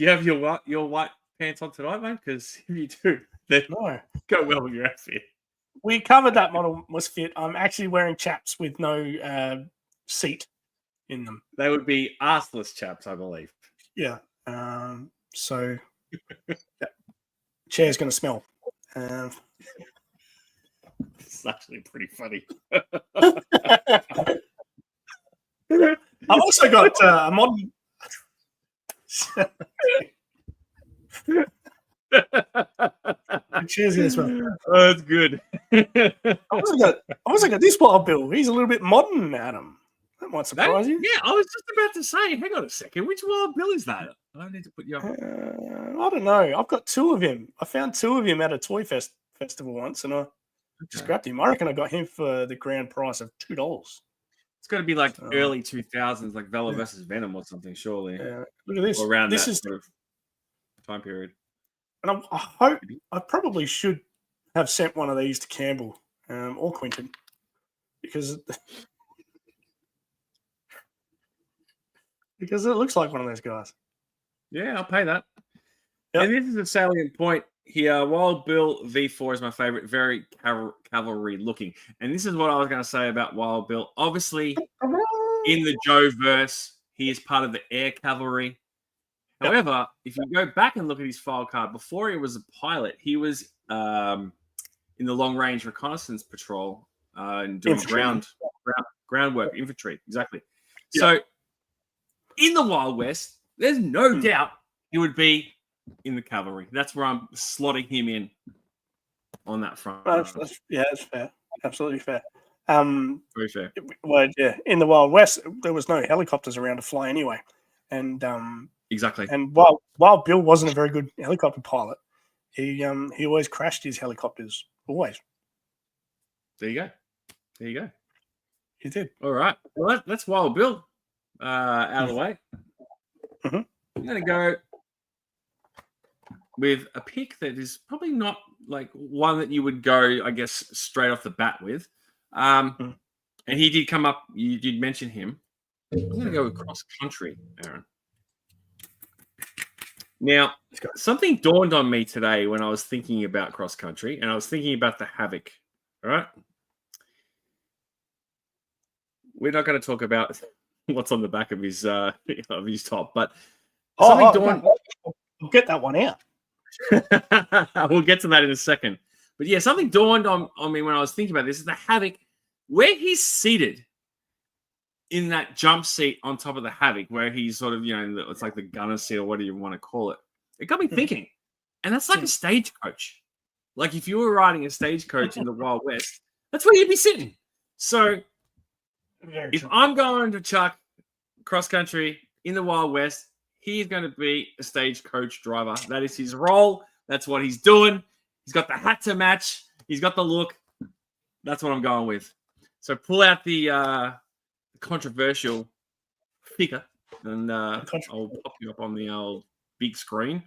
have your white pants on tonight, mate? Because if you do, they go well with your outfit. We covered that model was fit. I'm actually wearing chaps with no seat in them. They would be arseless chaps, I believe. Yeah. So chair's going to smell. It's actually pretty funny. I've also got a modern. Cheers, yes, man. Oh, that's good. I also got this Wild Bill. He's a little bit modern, Adam. That might surprise you. Yeah, I was just about to say, hang on a second, which Wild Bill is that? I need to put you up. I don't know. I've got two of him. I found two of him at a toy festival once, and I just grabbed him. I reckon I got him for the grand price of $2. It's got to be like early 2000s, like Vela versus Venom or something, surely. Yeah. Look at this. Or around this that is sort of time period. And I hope I probably should have sent one of these to Campbell or Quinton because it looks like one of those guys. Yeah, I'll pay that. Yep. And this is a salient point here. Wild Bill V4 is my favorite, very cavalry looking. And this is what I was going to say about Wild Bill. Obviously, in the Joe verse, he is part of the air cavalry. However, if you go back and look at his file card, before he was a pilot, he was in the long range reconnaissance patrol and doing groundwork, infantry. Exactly. Yep. So in the Wild West, there's no doubt he would be in the cavalry. That's where I'm slotting him in on that front. That's fair. Absolutely fair. Very fair. Well, yeah, in the Wild West, there was no helicopters around to fly anyway. And exactly. And while Bill wasn't a very good helicopter pilot, he always crashed his helicopters. Always. There you go. He did. All right. Well, that's Wild Bill out of the way. Mm-hmm. I'm going to go with a pick that is probably not like one that you would go, I guess, straight off the bat with. And he did come up. You did mention him. I'm going to go with Cross Country, Aaron. Now, something dawned on me today when I was thinking about Cross Country, and I was thinking about the Havoc. All right? We're not going to talk about what's on the back of his top, but something dawned. We'll get that one out. We'll get to that in a second. But yeah, something dawned on me when I was thinking about this is the Havoc, where he's seated in that jump seat on top of the Havoc, where he's sort of, it's like the gunner seat or whatever you want to call it. It got me thinking. And that's like a stagecoach. Like if you were riding a stagecoach in the Wild West, that's where you'd be sitting. So if I'm going to chuck cross country in the Wild West, he's going to be a stagecoach driver. That is his role. That's what he's doing. He's got the hat to match. He's got the look. That's what I'm going with. So pull out the controversial picker, and I'll pop you up on the old big screen.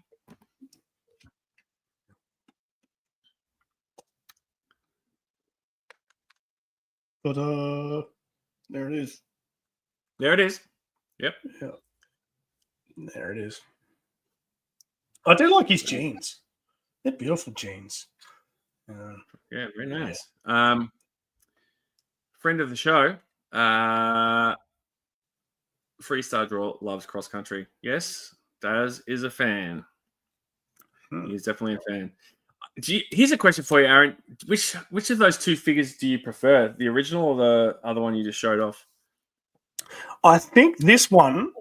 But there it is. There it is. Yep. Yeah. There it is. I do like his jeans. They're beautiful jeans. Yeah, very nice. Yeah. Friend of the show, Freestar Draw loves cross country. Yes, Daz is a fan. He's definitely a fan. Here's a question for you, Aaron. Which of those two figures do you prefer, the original or the other one you just showed off? I think this one,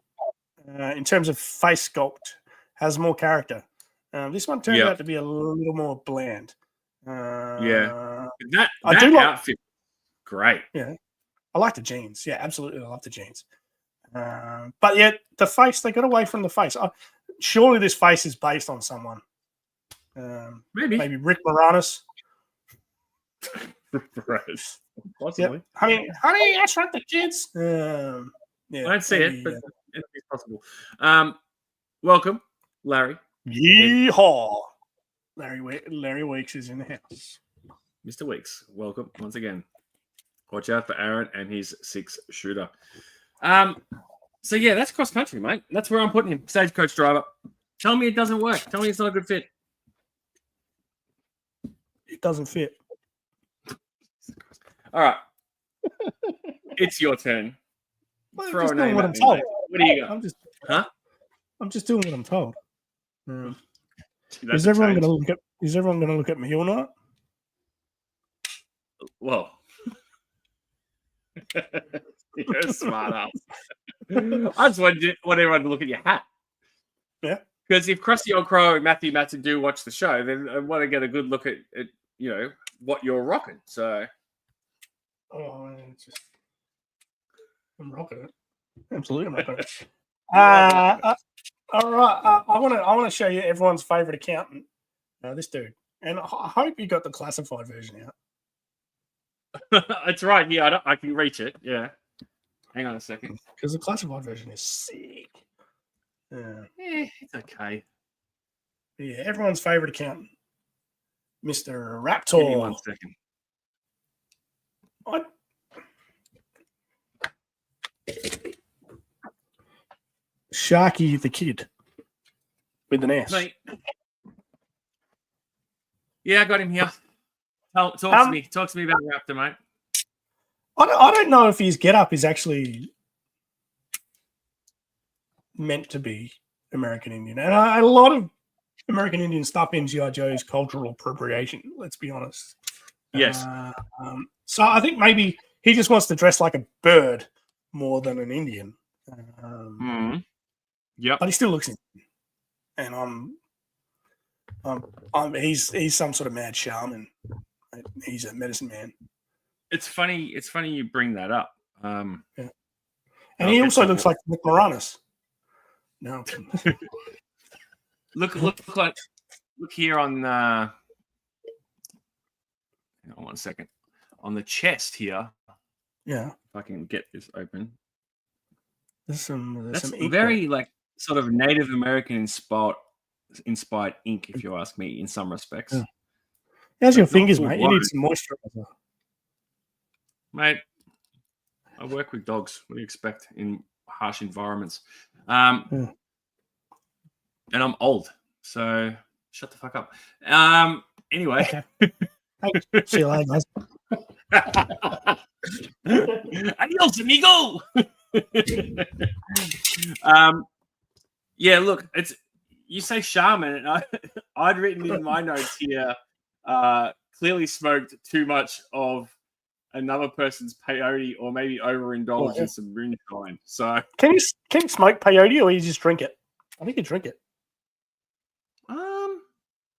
in terms of face sculpt, has more character. This one turned out to be a little more bland. That outfit, great. Yeah, I like the jeans. Yeah, absolutely, I love the jeans. But yet the face, they got away from the face. Surely this face is based on someone. Maybe Rick Moranis. Right. Possibly. Yep. Honey, I shrunk the kids. I don't see it, but it's possible. Welcome, Larry. Yeehaw! Larry Weeks is in the house. Mr. Weeks, welcome once again. Watch out for Aaron and his 6-shooter. So yeah, that's cross country, mate. That's where I'm putting him. Stagecoach driver. Tell me it doesn't work. Tell me it's not a good fit. It doesn't fit. All right. It's your turn. Throw a name at me. What do you got? I'm just doing what I'm told. Is everyone going to look at me or not? Well, you're a smart ass. I just want everyone to look at your hat. Yeah. Because if Krusty Old Crow and Matthew Matson do watch the show, then I want to get a good look at what you're rocking. So, I'm rocking it. Absolutely, I'm rocking it. All right, I want to show you everyone's favorite accountant. This dude, and I hope you got the classified version out. It's right here. I can reach it. Yeah. Hang on a second. Because the classified version is sick. It's okay. Yeah, everyone's favorite accountant, Mr. Raptor. Give me 1 second. Sharky the Kid with an S. Mate. Yeah, I got him here. Talk to me. Talk to me about Raptor, mate. I don't know if his getup is actually meant to be American Indian, and a lot of American Indian stuff in G.I. Joe is cultural appropriation. Let's be honest. Yes. So I think maybe he just wants to dress like a bird more than an Indian. Yeah, but he still looks Indian, and he's some sort of mad shaman. He's a medicine man. It's funny. It's funny you bring that up. Yeah. And he also looks like Rick Moranis. No. Look here on. Hang on 1 second. On the chest here. Yeah. If I can get this open. There's some very like sort of Native American inspired ink, if you ask me, in some respects. Yeah. How's your fingers, mate? You need some moisturizer. Mate, I work with dogs. What do you expect in harsh environments? And I'm old, so shut the fuck up. Anyway. Okay. Hey, see you later, guys. Adios, amigo. Yeah, look, you say shaman, and I'd written in my notes here, clearly smoked too much of another person's peyote, or maybe overindulged in some moonshine. So can you smoke peyote, or you just drink it? I think you drink it.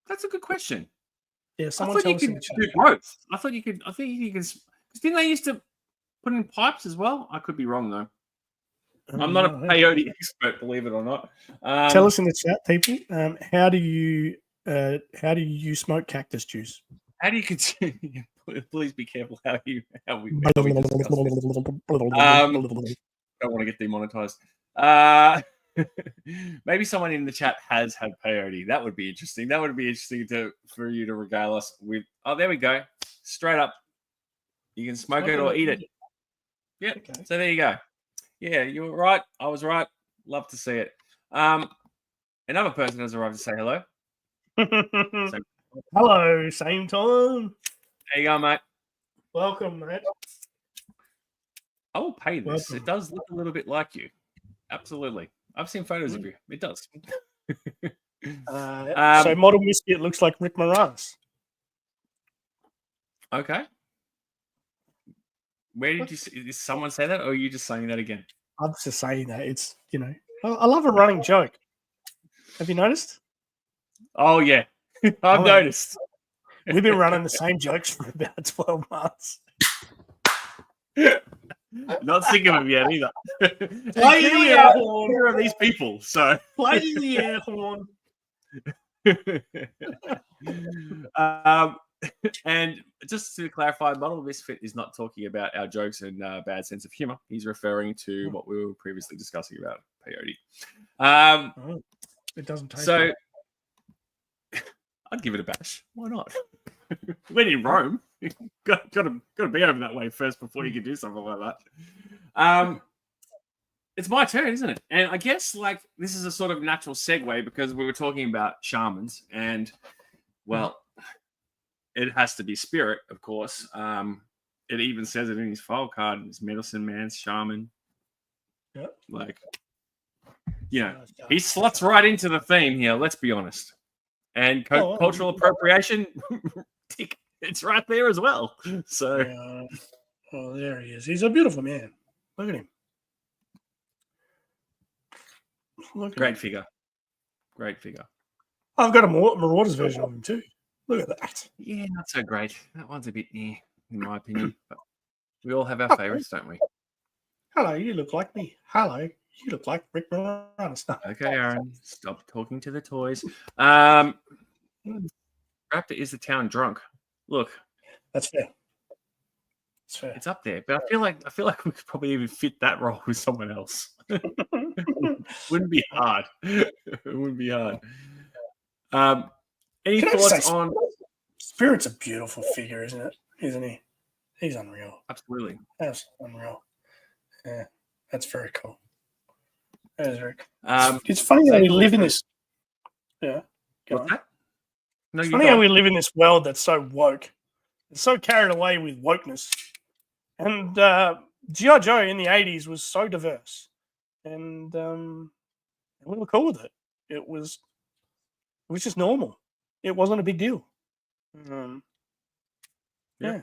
That's a good question. Yeah, someone I thought you could do both. I think you could. Because didn't they used to put in pipes as well? I could be wrong though. I'm not a peyote expert, believe it or not. Tell us in the chat, people. How do you smoke cactus juice? How do you continue? Please be careful how we discuss this. Don't want to get demonetized. Maybe someone in the chat has had peyote. That would be interesting. That would be interesting for you to regale us with. Oh, there we go. Straight up. You can smoke it or eat it. Yep. Okay. So there you go. Yeah, you were right. I was right. Love to see it. Another person has arrived to say hello. Hello, same time. There you go, mate. Welcome, mate. I will pay this. Welcome. It does look a little bit like you. Absolutely. I've seen photos of you. It does. So modern whiskey, it looks like Rick Moranis. Okay. Where did did someone say that, or are you just saying that again? I'm just saying that. It's, I love a running joke. Have you noticed? Oh, yeah. I've noticed. We've been running the same jokes for about 12 months. Not sick of them yet either. Play the air horn. Who are these people? So play the air horn. And just to clarify, Model Misfit is not talking about our jokes and bad sense of humor. He's referring to what we were previously discussing about peyote. It doesn't taste so good. I'd give it a bash. Why not? When in Rome, got to be over that way first before you can do something like that. It's my turn, isn't it? And I guess this is a sort of natural segue because we were talking about shamans, and well, it has to be spirit, of course. It even says it in his file card. His medicine man, shaman. Yep. He slots right into the theme here. Let's be honest. And cultural appropriation, it's right there as well. So, there he is. He's a beautiful man. Look at him. Great figure. I've got a Marauders version of him too. Look at that. Yeah, not so great. That one's a bit in my opinion. But we all have our favorites, don't we? Hello, you look like me. Hello. You look like Rick Moranis. Okay, Aaron, stop talking to the toys. Raptor is the town drunk. Look, that's fair. It's up there, but I feel like we could probably even fit that role with someone else. Wouldn't be hard. It wouldn't be hard. Any thoughts on? Spirit's a beautiful figure, isn't it? Isn't he? He's unreal. Absolutely. That's unreal. Yeah, that's very cool. That is very cool. It's funny how we live in this. Yeah. What's that? No, it's funny how we live in this world that's so woke. It's so carried away with wokeness. And G.I. Joe in the 80s was so diverse. And we were cool with it. It was just normal. It wasn't a big deal. Yeah.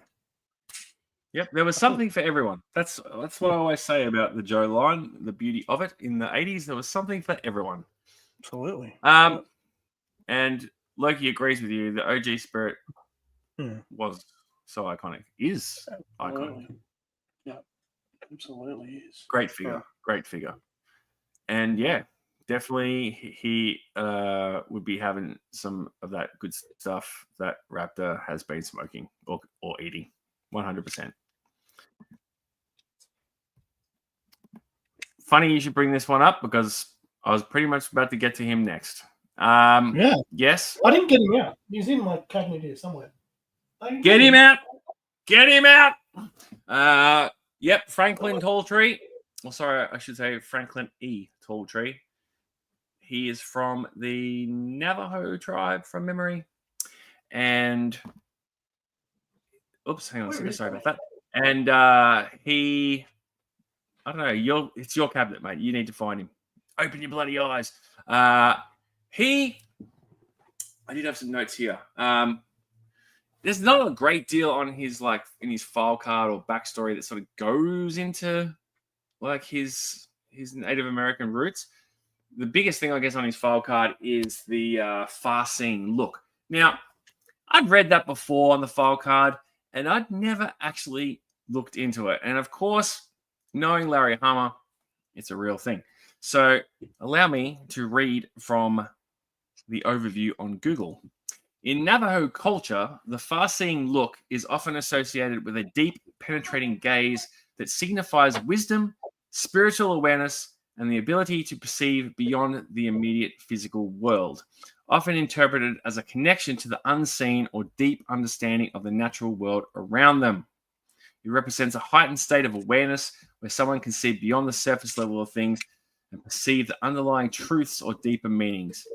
Yep, there was something for everyone. That's what I always say about the Joe line, the beauty of it. In the 80s, there was something for everyone. Absolutely. And Loki agrees with you. The OG Spirit was so iconic. Is iconic. Yeah, absolutely is. Great figure. And yeah, definitely he would be having some of that good stuff that Raptor has been smoking or eating. 100%. Funny you should bring this one up because I was pretty much about to get to him next. Yeah. Yes. I didn't get him out. He's in my cabinet here somewhere. Get him out. Get him out. Yep. Franklin Talltree. Well, sorry, I should say Franklin E. Talltree. He is from the Navajo tribe from memory. And oops, hang on a second. Sorry about that. And I don't know. It's your cabinet, mate. You need to find him. Open your bloody eyes. I did have some notes here. There's not a great deal on his in his file card or backstory that sort of goes into his Native American roots. The biggest thing I guess on his file card is the far-seeing look. Now, I'd read that before on the file card, and I'd never actually looked into it. And of course, knowing Larry Hama, it's a real thing. So allow me to read from the overview on Google. In Navajo culture, the far-seeing look is often associated with a deep, penetrating gaze that signifies wisdom, spiritual awareness, and the ability to perceive beyond the immediate physical world, often interpreted as a connection to the unseen or deep understanding of the natural world around them. It represents a heightened state of awareness where someone can see beyond the surface level of things and perceive the underlying truths or deeper meanings.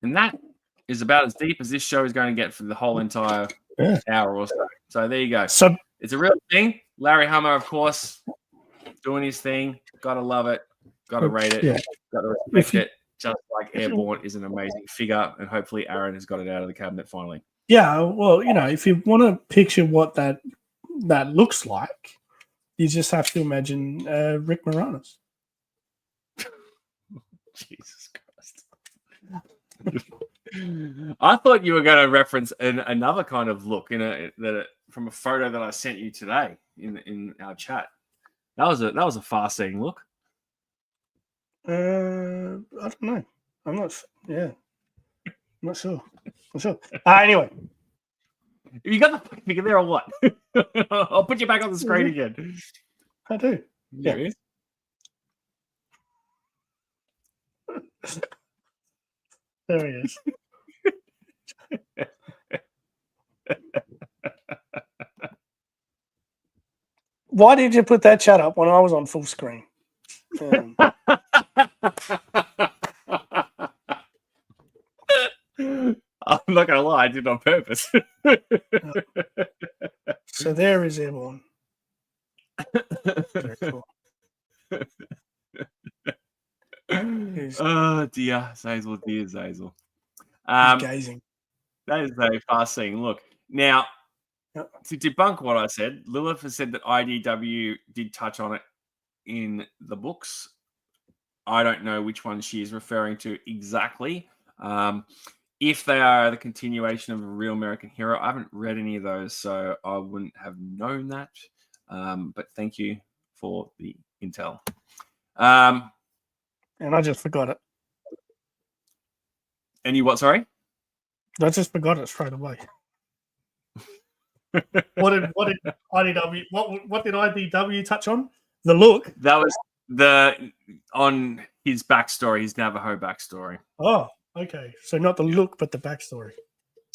And that is about as deep as this show is going to get for the whole entire hour or so. So there you go. So it's a real thing. Larry Hummer, of course, doing his thing. Gotta love it. Gotta rate it. Yeah. Gotta respect it. Just like Airborne is an amazing figure, and hopefully Aaron has got it out of the cabinet finally. Yeah, well, if you want to picture what that looks like, you just have to imagine Rick Moranis. Jesus Christ! I thought you were going to reference another kind of look from a photo that I sent you today in our chat. That was a far-seeing look. I don't know. I'm not. Yeah, I'm not sure. Anyway, have you got the figure there or what? I'll put you back on the screen again. I do. There he is. There he is. Why did you put that chat up when I was on full screen? I'm not going to lie, I did it on purpose. So there is Airborne. Very cool. Oh dear, Zazel, dear Zazel. Gazing. That is a far-seeing look. Now, to debunk what I said, Lilith has said that IDW did touch on it in the books. I don't know which one she is referring to exactly. If they are the continuation of a real American hero, I haven't read any of those, so I wouldn't have known that. But thank you for the intel. And I just forgot it. And you what, sorry? I just forgot it straight away. What did IDW touch on? The look. That was on his backstory, his Navajo backstory. Oh, okay. So not the look, but the backstory.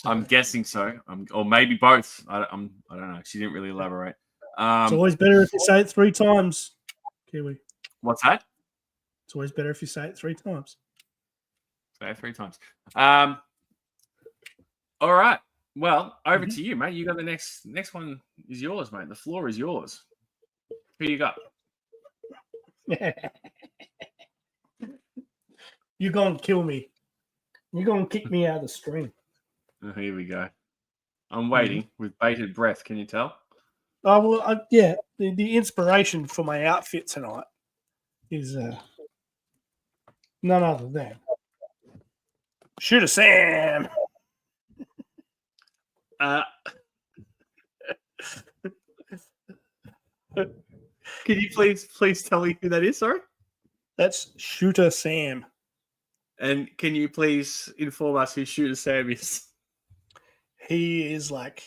I'm guessing so. Or maybe both. I don't know. She didn't really elaborate. It's always better if you say it 3 times, Kiwi. What's that? It's always better if you say it 3 times. Say it 3 times. All right. Well, over to you, mate. You got the next one is yours, mate. The floor is yours. Who you got? You're going to kill me. You're going to kick me out of the stream. Oh, here we go. I'm waiting with bated breath. Can you tell? Oh, well, yeah. The inspiration for my outfit tonight is none other than Shooter Sam. Can you please tell me who that is? Sorry, that's Shooter Sam. And can you please inform us who Shooter Sam is? He is like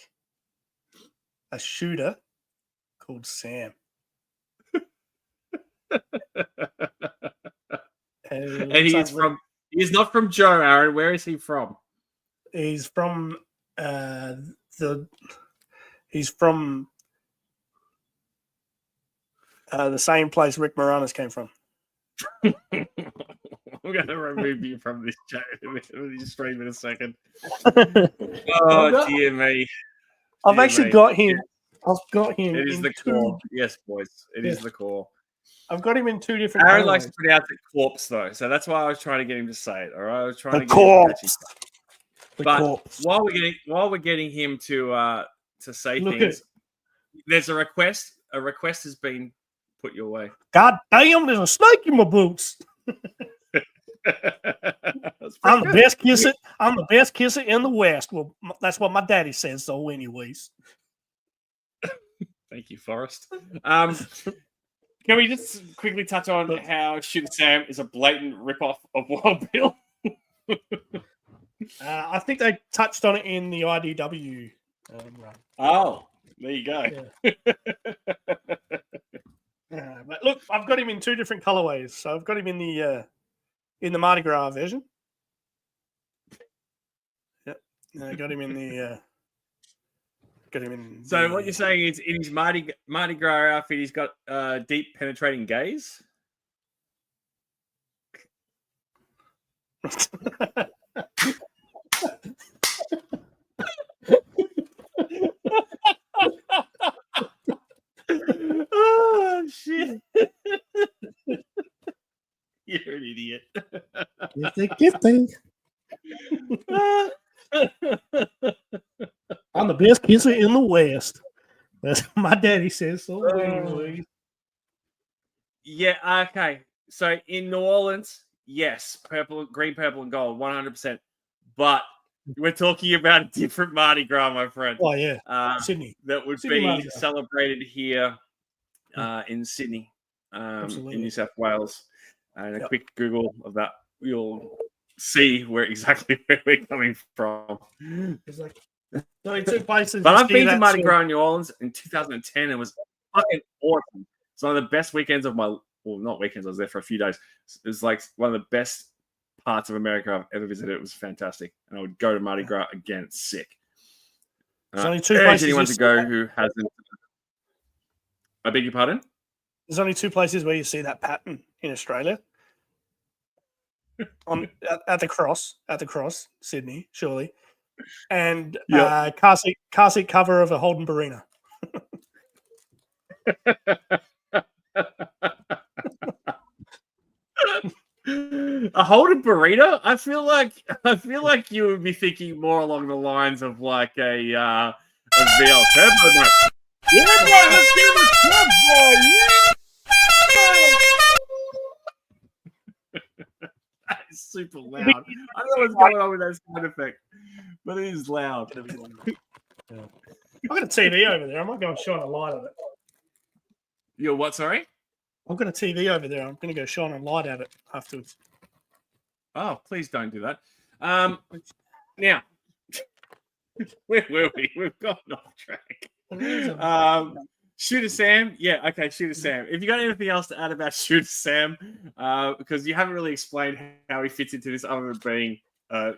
a shooter called Sam. And he's not from Joe, Aaron. Where is he from? He's from the same place Rick Moranis came from. I'm going to remove you from this chat this stream in a second. Oh, dear me. I've actually got him. I've got him. It is the core. Yes, boys. It is the core. I've got him in 2 different Aaron likes to pronounce it corpse, though. So that's why I was trying to get him to say it. All right? I was trying to get corpse. But while we're getting him to say things, there's a request. A request has been put your way. God damn, there's a snake in my boots. I'm the best kisser. I'm the best kisser in the West. Well, that's what my daddy says. So, anyways, thank you, Forrest. Can we just quickly touch on how Shooter Sam is a blatant ripoff of Wild Bill? I think they touched on it in the IDW run. Oh, there you go. Yeah. But look, I've got him in 2 different colorways. So I've got him in the Mardi Gras version. Yep. And I got him in the. So what you're saying is, in his Mardi Gras outfit, he's got deep penetrating gaze. Oh shit! You're an idiot. Gifting. I'm the best kisser in the West. That's what my daddy says. So yeah. Okay. So in New Orleans, yes, green, purple, and gold, 100%. But we're talking about a different Mardi Gras, my friend. Oh yeah, Sydney. That would be celebrated here in Sydney, in New South Wales. And a quick Google of that, you'll see exactly where we're coming from. It's like only 2 places. But I've been to Mardi Gras in New Orleans in 2010. It was fucking awesome. It's one of the best weekends of my, well, not weekends. I was there for a few days. It was like one of the best parts of America I've ever visited. It was fantastic, and I would go to Mardi Gras again. It's sick. There's only 2 places anyone to go who hasn't. I beg your pardon? There's only 2 places where you see that pattern in Australia. At the cross, Sydney, surely, and car seat cover of a Holden Barina. A Holden Burrito? I feel like you would be thinking more along the lines of like a VL Turbo. Yeah, let's give it a turbo. That is super loud. I don't know what's going on with that sound effect, but it is loud. I've got a TV over there. I might go and shine a light at it. You're what? Sorry? I've got a TV over there. I'm going to go shine a light at it afterwards. Oh, please don't do that. Now, where were we? We've gone off track. Shooter Sam. Yeah, okay, Shooter Sam. If you got anything else to add about Shooter Sam, because you haven't really explained how he fits into this other than being a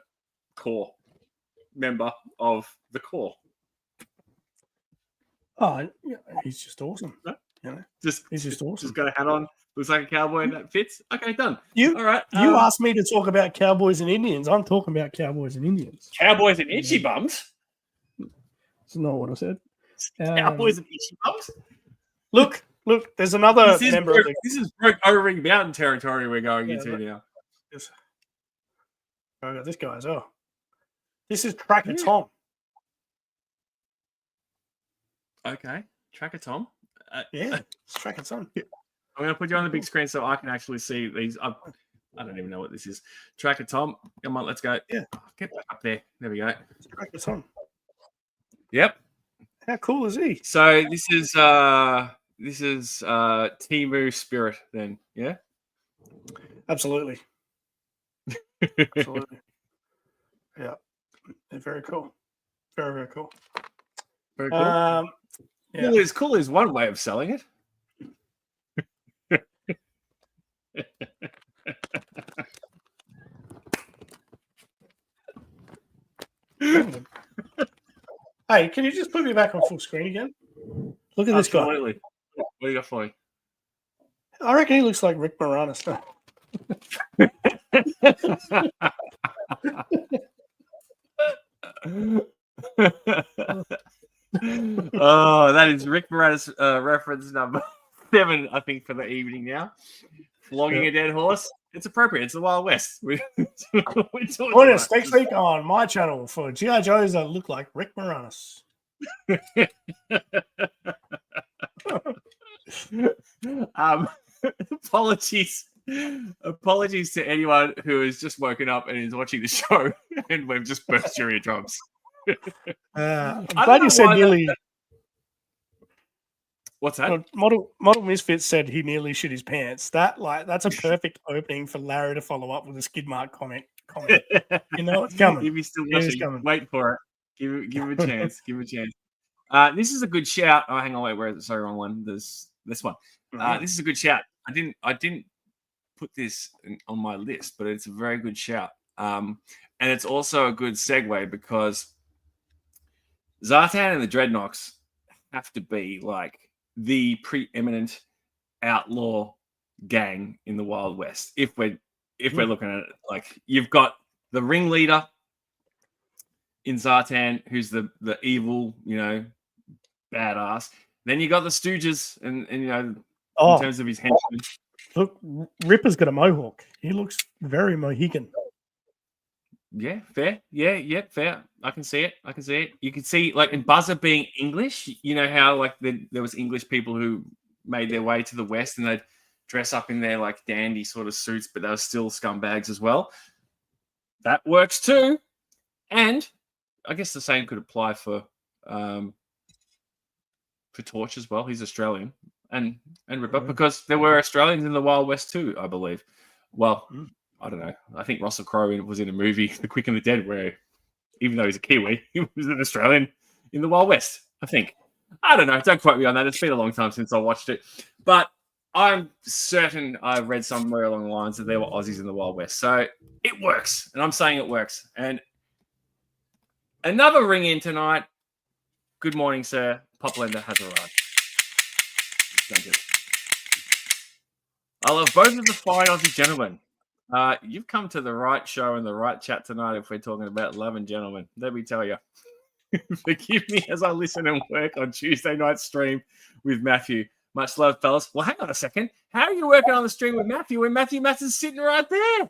core member of the core. Oh, yeah, he's just awesome. You know, he's just awesome. Just got a hat on, looks like a cowboy, and that fits. Okay, done. All right. You asked me to talk about cowboys and Indians. I'm talking about cowboys and Indians. Cowboys and itchy bums. That's not what I said. Cowboys and itchy bums. Look. There's another member. This is broke O-ring mountain territory we're going into now. I got this guy as well. This is Tracker Tom. Okay, Tracker Tom. It's Tracker Tom. I'm going to put you on the big screen so I can actually see these. I don't even know what this is. Tracker Tom. Come on, let's go. Yeah. Get back up there. There we go. It's Tracker Tom. Yep. How cool is he? So this is Temu Spirit then, yeah? Absolutely. Absolutely. Yeah. They're very cool. Very, very cool. Very cool. Yeah. Cool is one way of selling it. Hey, can you just put me back on full screen again? Look at this guy. What do you got for me? I reckon he looks like Rick Moranis. Oh, that is Rick Moranis reference number 7, I think, for the evening now. Flogging a dead horse. It's appropriate. It's the Wild West. Join us next week on my channel for G.I. Joes that look like Rick Moranis. Apologies to anyone who has just woken up and is watching the show and we've just burst your eardrums. I'm glad you said nearly. What's that? Model Misfits said he nearly shit his pants. That's a perfect opening for Larry to follow up with a skid mark comment. You know it's coming. If he's still watching, wait for it. Give him a chance. Give him a chance. This is a good shout. Oh, hang on, wait, where is it? Sorry, wrong one. There's this one. This is a good shout. I didn't put this on my list, but it's a very good shout. And it's also a good segue because Zartan and the Dreadnoks have to be like the preeminent outlaw gang in the Wild West. If we're looking at it, like you've got the ringleader in Zartan, who's the evil, badass. Then you got the Stooges, and in terms of his henchmen. Look, Ripper's got a mohawk. He looks very Mohican. Yeah, fair. Yeah, fair. I can see it. You can see, like, in Buzzer being English, you know how, like, there was English people who made their way to the West and they'd dress up in their, like, dandy sort of suits, but they were still scumbags as well. That works too. And I guess the same could apply for Torch as well. He's Australian. And Ripper, because there were Australians in the Wild West too, I believe. Well, I don't know. I think Russell Crowe was in a movie, The Quick and the Dead, where even though he's a Kiwi, he was an Australian in the Wild West, I think. I don't know. Don't quote me on that. It's been a long time since I watched it. But I'm certain I read somewhere along the lines that there were Aussies in the Wild West. So it works. And I'm saying it works. And another ring in tonight. Good morning, sir. Poplender has arrived. Thank you. I love both of the fine Aussie gentlemen. You've come to the right show and the right chat tonight if we're talking about love and gentlemen. Let me tell you. Forgive me as I listen and work on Tuesday night stream with Matthew. Much love, fellas. Well, hang on a second. How are you working on the stream with Matthew when Matthew Matson's sitting right there?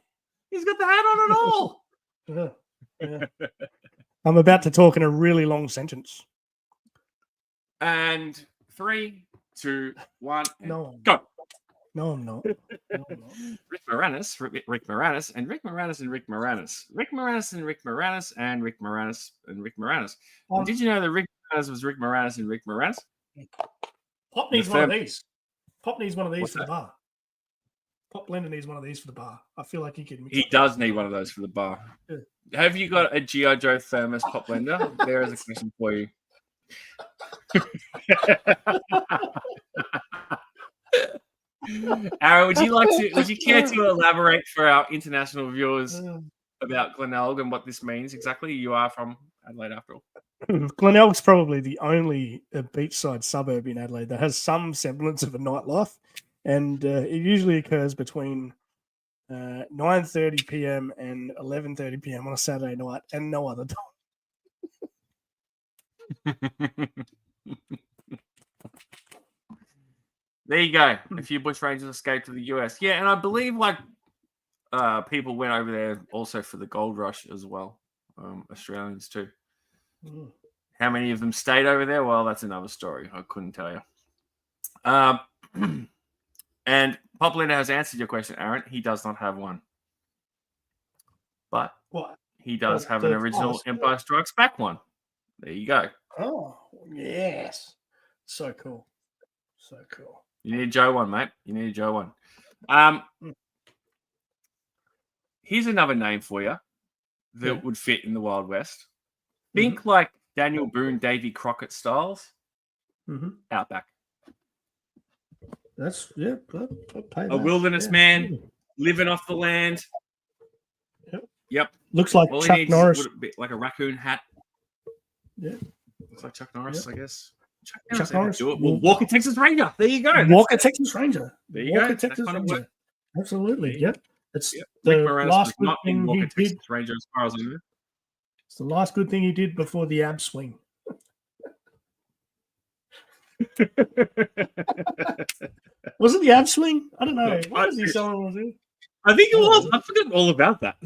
He's got the hat on and all. Yeah. I'm about to talk in a really long sentence. And 3, 2, 1, no, go. No, I'm not. Rick Moranis, Rick Moranis, and Rick Moranis and Rick Moranis. Rick Moranis and Rick Moranis and Rick Moranis and Rick Moranis. Did you know that Rick Moranis was Rick Moranis and Rick Moranis? Pop needs one of these. Pop needs one of these for the bar. Pop Blender needs one of these for the bar. I feel like he can. He does need one of those for the bar. Yeah. Have you got a G.I. Joe thermos, Pop Blender? There is a question for you. Aaron, would you care to elaborate for our international viewers about Glenelg and what this means exactly? You are from Adelaide after all. Glenelg's probably the only beachside suburb in Adelaide that has some semblance of a nightlife, and it usually occurs between 9:30 p.m. and 11:30 p.m. on a Saturday night, and no other time. There you go. A few bushrangers escaped to the US. Yeah, and I believe people went over there also for the gold rush as well. Australians too. How many of them stayed over there? Well, that's another story. I couldn't tell you. And Popliner has answered your question, Aaron. He does not have one. But he does have an original Empire Strikes Back one. There you go. Oh, yes. So cool. So cool. You need a Joe one, mate. You need a Joe one. Here's another name for you that would fit in the Wild West. Think like Daniel Boone, Davy Crockett styles. Outback. That's a wilderness man living off the land. Yep. Looks like Chuck Norris. Like a raccoon hat. Yeah. Looks like Chuck Norris, I guess. Chuck Norris. Do it. Well, Walker Texas Ranger. There you go. Walker Texas Ranger. There you go. Texas Ranger. Absolutely. Yep. It's the last good thing he did. Texas Ranger, as far as I know. It's the last good thing he did before the ab swing. Was it the ab swing? I don't know. What was he selling? I think it was. I forgot all about that.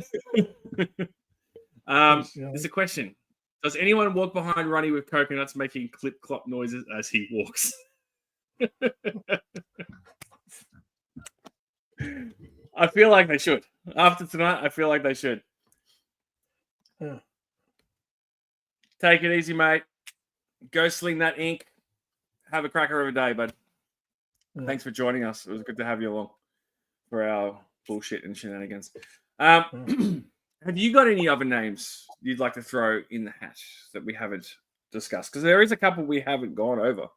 There's a question. Does anyone walk behind Ronnie with coconuts making clip-clop noises as he walks? I feel like they should. After tonight, I feel like they should. Take it easy, mate. Go sling that ink. Have a cracker of a day, bud. Thanks for joining us. It was good to have you along for our bullshit and shenanigans. Have you got any other names you'd like to throw in the hat that we haven't discussed? Because there is a couple we haven't gone over.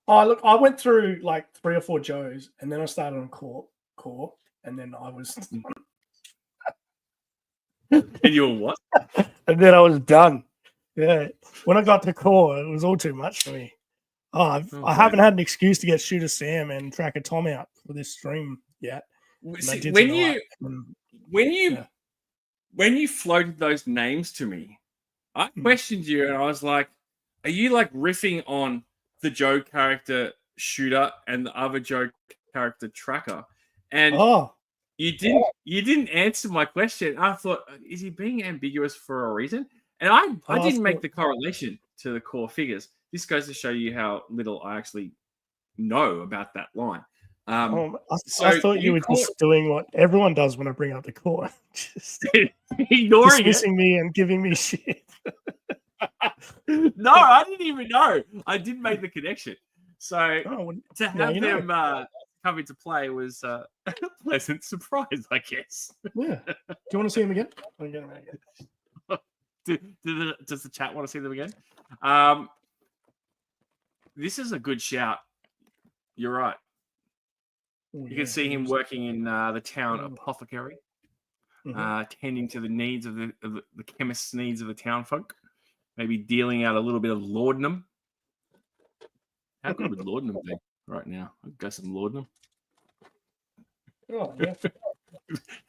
Oh, look, I went through like 3 or 4 Joes, and then I started on core, and then I was, And you were what? and then I was done. Yeah, when I got to core, it was all too much for me. I haven't had an excuse to get Shooter Sam and Tracker Tom out for this stream yet. See, when you floated those names to me, I questioned you, and I was like, "Are you like riffing on the Joe character Shooter and the other Joe character Tracker?" And you didn't answer my question. I thought, is he being ambiguous for a reason? And I didn't make the correlation to the core figures. This goes to show you how little I actually know about that line. I thought you were just doing what everyone does when I bring up the core, just ignoring dismissing me and giving me shit. No, I didn't even know. I didn't make the connection. So to have them come into play was a pleasant surprise, I guess. Yeah. Do you want to see them again? Does the chat want to see them again? This is a good shout. You're right. You can see him working in the town apothecary, tending to the needs of the chemist's needs of the town folk. Maybe dealing out a little bit of laudanum. How good would laudanum be right now? I'd go some laudanum. Oh, yeah.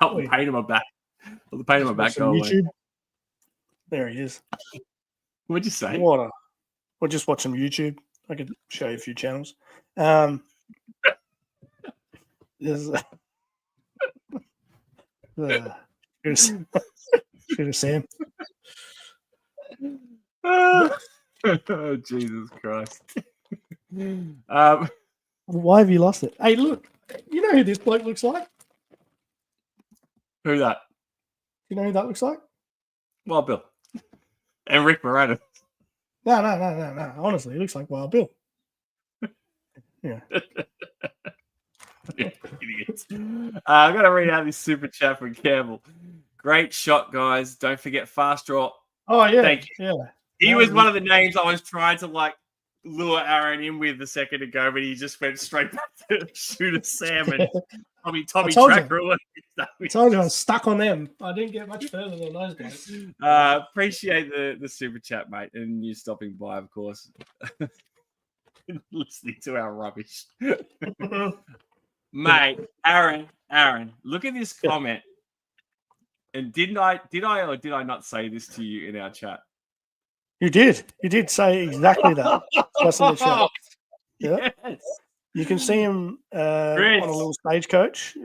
Help the pain in my back. Help the pain in my back go away. There he is. What'd you say? We'll just watch some YouTube. I could show you a few channels. Shooter Sam. Oh, Jesus Christ. Why have you lost it? Hey, look. You know who this bloke looks like? Who that? You know who that looks like? Wild Bill. And Rick Moranis. No. Honestly, he looks like Wild Bill. Yeah. Idiots. I'm going to read out this super chat from Campbell. Great shot, guys. Don't forget Fast Draw. Oh, yeah. Thank you. Yeah. He was one of the names I was trying to like lure Aaron in with a second ago, but he just went straight back to Shooter Sam and Tommy Tracker. I told you I was stuck on them. I didn't get much further than those guys. Appreciate the super chat, mate, and you stopping by, of course. Listening to our rubbish. Mate, Aaron, look at this comment. And did I or did I not say this to you in our chat? You did. You did say exactly that. That's in the chat. Yeah. Yes. You can see him on a little stagecoach,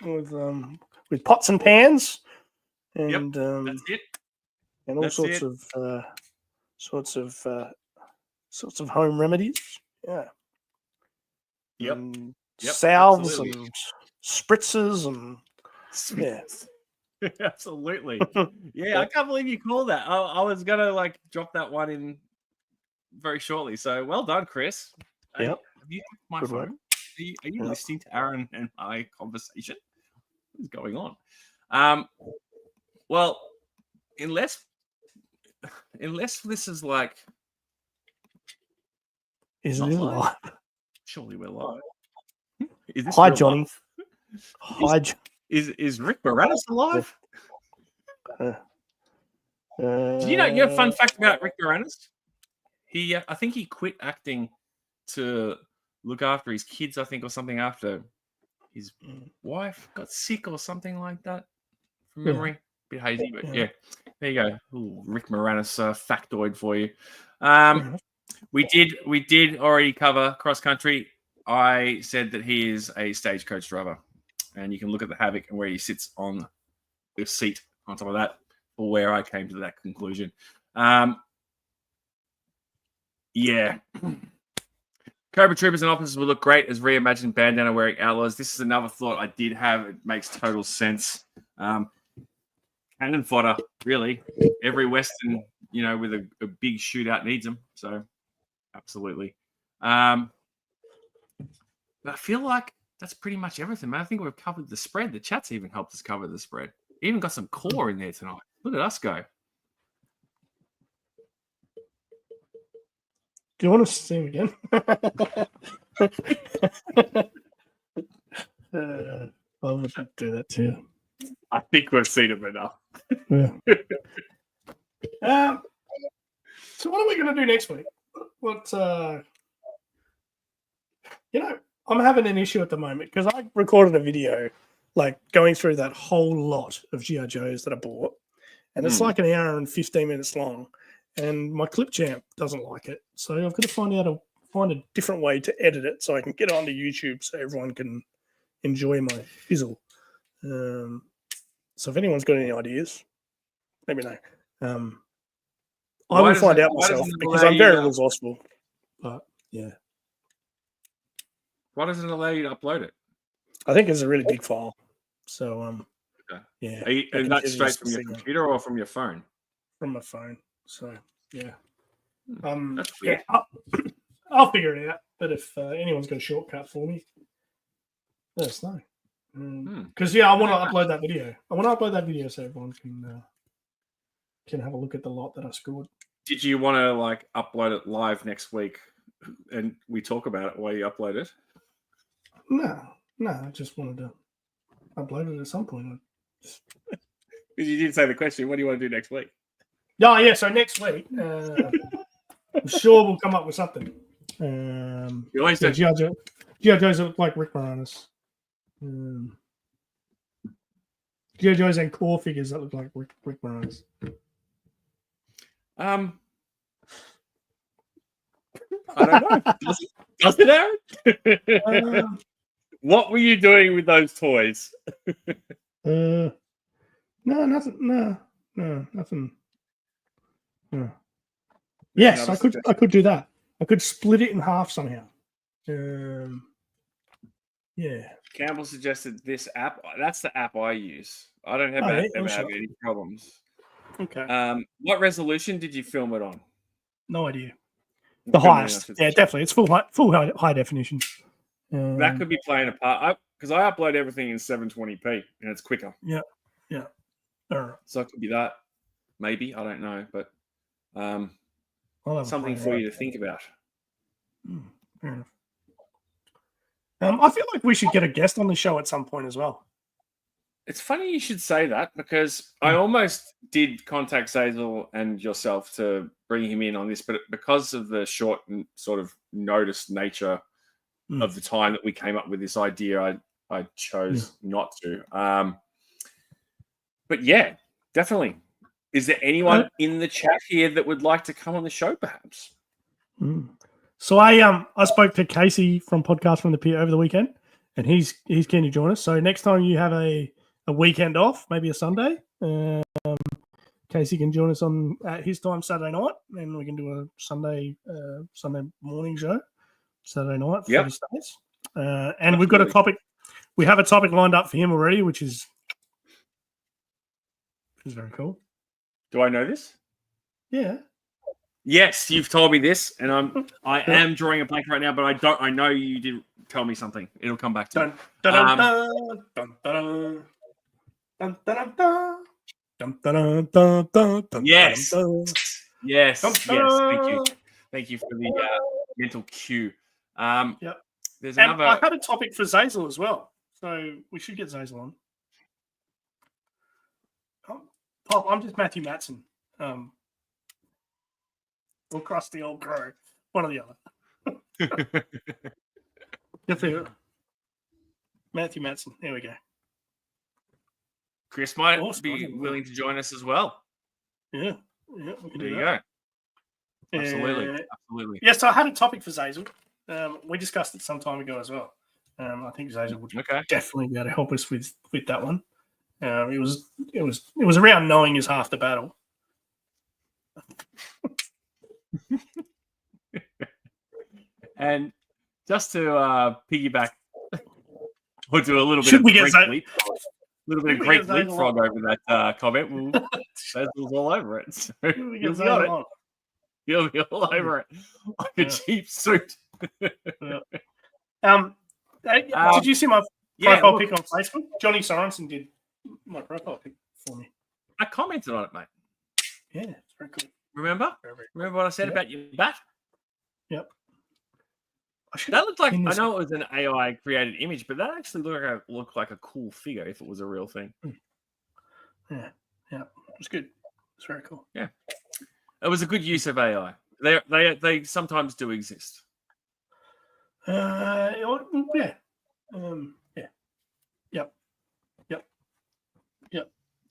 with pots and pans, and that's it. And all sorts of home remedies. Yeah. Yep. Salves absolutely. and spritzers and Absolutely. Yeah, I can't believe you called that. I was gonna like drop that one in very shortly. So well done, Chris. Yep. Have you my Good phone? work. Are you listening to Aaron and my conversation? What is going on? Well, unless this is like, is it live? Surely we're live. Is this Hi, Johnny. Live? Hi, Is Rick Moranis alive? Do you know a fun fact about Rick Moranis? I think he quit acting to look after his kids, I think, or something after his wife got sick or something like that. From memory, bit hazy, but yeah. There you go. Ooh, Rick Moranis factoid for you. We did already cover cross country. I said that he is a stagecoach driver, and you can look at the Havoc and where he sits on the seat on top of that, or where I came to that conclusion. Yeah. Cobra troopers and officers will look great as reimagined bandana wearing outlaws. This is another thought I did have. It makes total sense. Cannon fodder, really. Every Western, with a big shootout needs them. So, absolutely. But I feel like that's pretty much everything, man. I think we've covered the spread. The chat's even helped us cover the spread. Even got some core in there tonight. Look at us go. Do you want to see him again? I wouldn't do that to you. I think we've seen him enough. Yeah. So what are we going to do next week? What? I'm having an issue at the moment because I recorded a video, like going through that whole lot of GI Joes that I bought, and it's like an hour and 15 minutes long, and my clip champ doesn't like it, so I've got to find a different way to edit it so I can get it onto YouTube so everyone can enjoy my fizzle. So if anyone's got any ideas, let me know. I will find out myself because I'm very resourceful. But yeah. Why doesn't it allow you to upload it? I think it's a really big file. So okay. Yeah. Is that straight from your computer or from your phone? From my phone. So yeah. That's weird. Yeah, I'll figure it out. But if anyone's got a shortcut for me, let us know. Because I want to upload that video. I want to upload that video so everyone can have a look at the lot that I scored. Did you want to upload it live next week and we talk about it while you upload it? No, I just wanted to upload it at some point. Because you did say the question, what do you want to do next week? Oh, yeah, so next week, I'm sure we'll come up with something. You always do. G.I. Joes that look like Rick Moranis. G.I. Joes and core figures that look like Rick Moranis. I don't know. Does it, Aaron? What were you doing with those toys? No, nothing. No, nothing. No. Yes, I could do that. I could split it in half somehow. Yeah. Campbell suggested this app. That's the app I use. I don't ever have any problems. Okay. What resolution did you film it on? No idea. The highest. Yeah, definitely. It's full high definition. That could be playing a part because I upload everything in 720p and it's quicker. Yeah. All right. So it could be that. Maybe. I don't know. But something for you to think about. Fair enough. I feel like we should get a guest on the show at some point as well. It's funny you should say that because I almost did contact Zazel and yourself to bring him in on this, but because of the short and sort of noticed nature of the time that we came up with this idea, I chose not to. But yeah, definitely. Is there anyone in the chat here that would like to come on the show, perhaps? So I spoke to Casey from Podcast from the Pier over the weekend, and he's keen to join us. So next time you have a weekend off, maybe a Sunday, Casey can join us on at his time Saturday night, and we can do a Sunday morning show Saturday night for the States. And we've got a topic. We have a topic lined up for him already, which is very cool. Do I know this? Yeah. Yes, you've told me this, and I am drawing a blank right now, but I know you did tell me something. It'll come back to me. Yes. Thank you for the mental cue. There's another. I had a topic for Zazel as well, so we should get Zazel on. Pop, I'm just Matthew Matson. Or Krusty Old Crow. One or the other. Matthew Matson. There we go. Chris might be willing to join us as well. Yeah. We can there do you that. Go. Absolutely. Yes, so I had a topic for Zazel. We discussed it some time ago as well. I think Zazel would definitely be able to help us with that one. It was around knowing is half the battle. And just to piggyback or do a little bit of Greek leapfrog over that comment, Zazel's all over it. So you'll be on it. You'll be all over it like a cheap suit. Did you see my profile pic on Facebook? Johnny Sorensen did my profile pic for me. I commented on it, mate. Yeah, it's very cool. Remember what I said about your bat? Yep. That looked like, I know it was an AI created image, but that actually looked like a cool figure if it was a real thing. Yeah, it was good. It's very cool. Yeah, it was a good use of AI. They sometimes do exist. Yeah. Yep.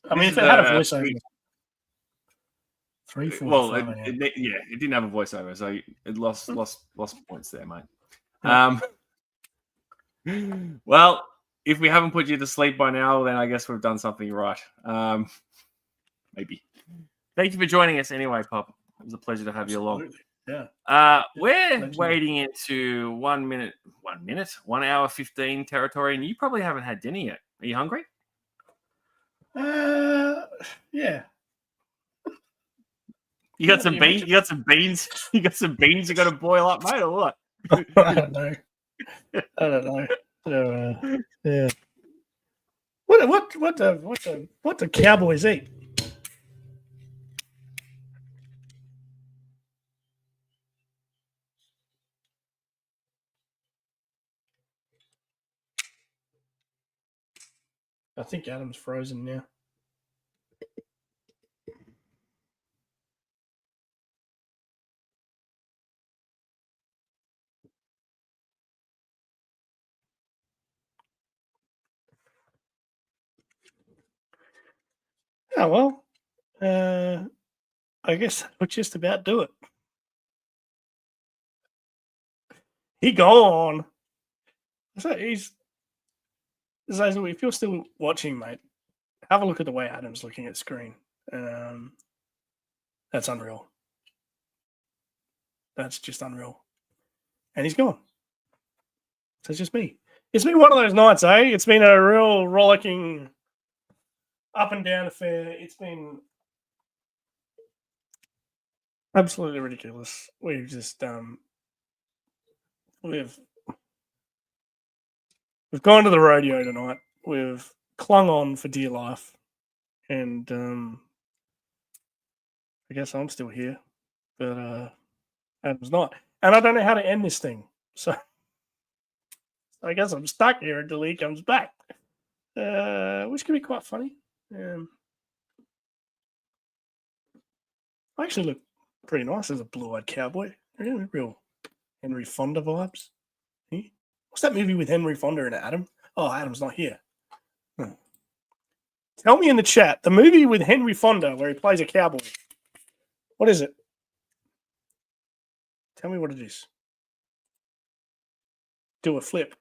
I mean, if it had a voiceover. 3:45. Well, it didn't have a voiceover, so it lost points there, mate. Well, if we haven't put you to sleep by now, then I guess we've done something right. Maybe. Thank you for joining us anyway, Pop. It was a pleasure to have you along. Yeah. We're wading into 1 hour 15 territory, and you probably haven't had dinner yet. Are you hungry? Yeah. You got some beans. You got some beans. You got some beans. You got to boil up, mate, or what? I don't know. So, yeah. What the Cowboys eat? I think Adam's frozen now. Oh, well, I guess we'll just about do it. He gone. So if you're still watching, mate, have a look at the way Adam's looking at screen. That's unreal. That's just unreal. And he's gone. So it's just me. It's been one of those nights, eh? It's been a real rollicking up and down affair. It's been absolutely ridiculous. We've just we've gone to the rodeo tonight. We've clung on for dear life, and I guess I'm still here, but Adam's not, and I don't know how to end this thing. So I guess I'm stuck here until he comes back, which can be quite funny. I actually look pretty nice as a blue-eyed cowboy. Real Henry Fonda vibes. What's that movie with Henry Fonda and Adam? Oh, Adam's not here. Tell me in the chat, the movie with Henry Fonda where he plays a cowboy. What is it? Tell me what it is. Do a flip.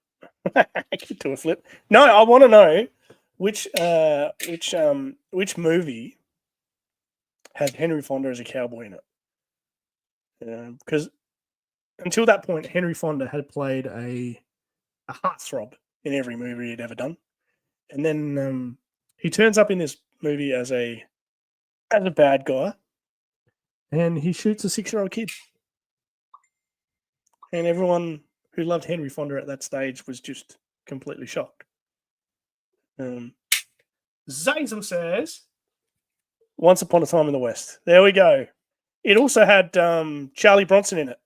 Do a flip. No, I want to know which movie had Henry Fonda as a cowboy in it. Because until that point, Henry Fonda had played a heartthrob in every movie he'd ever done, and then he turns up in this movie as a bad guy, and he shoots a 6-year-old kid, and everyone who loved Henry Fonda at that stage was just completely shocked. Zazen says, "Once Upon a Time in the West." There we go. It also had Charlie Bronson in it.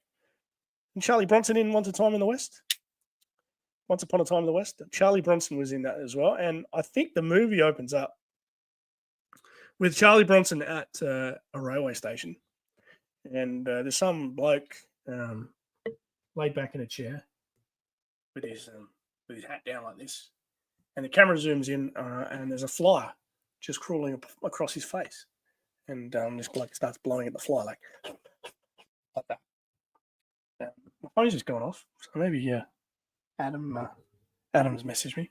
And Charlie Bronson in Once Upon a Time in the West? Once Upon a Time in the West. Charlie Bronson was in that as well. And I think the movie opens up with Charlie Bronson at a railway station. And there's some bloke laid back in a chair with his hat down like this. And the camera zooms in and there's a fly just crawling across his face. And this bloke starts blowing at the fly like that. My phone's just gone off. So maybe, Adam's messaged me.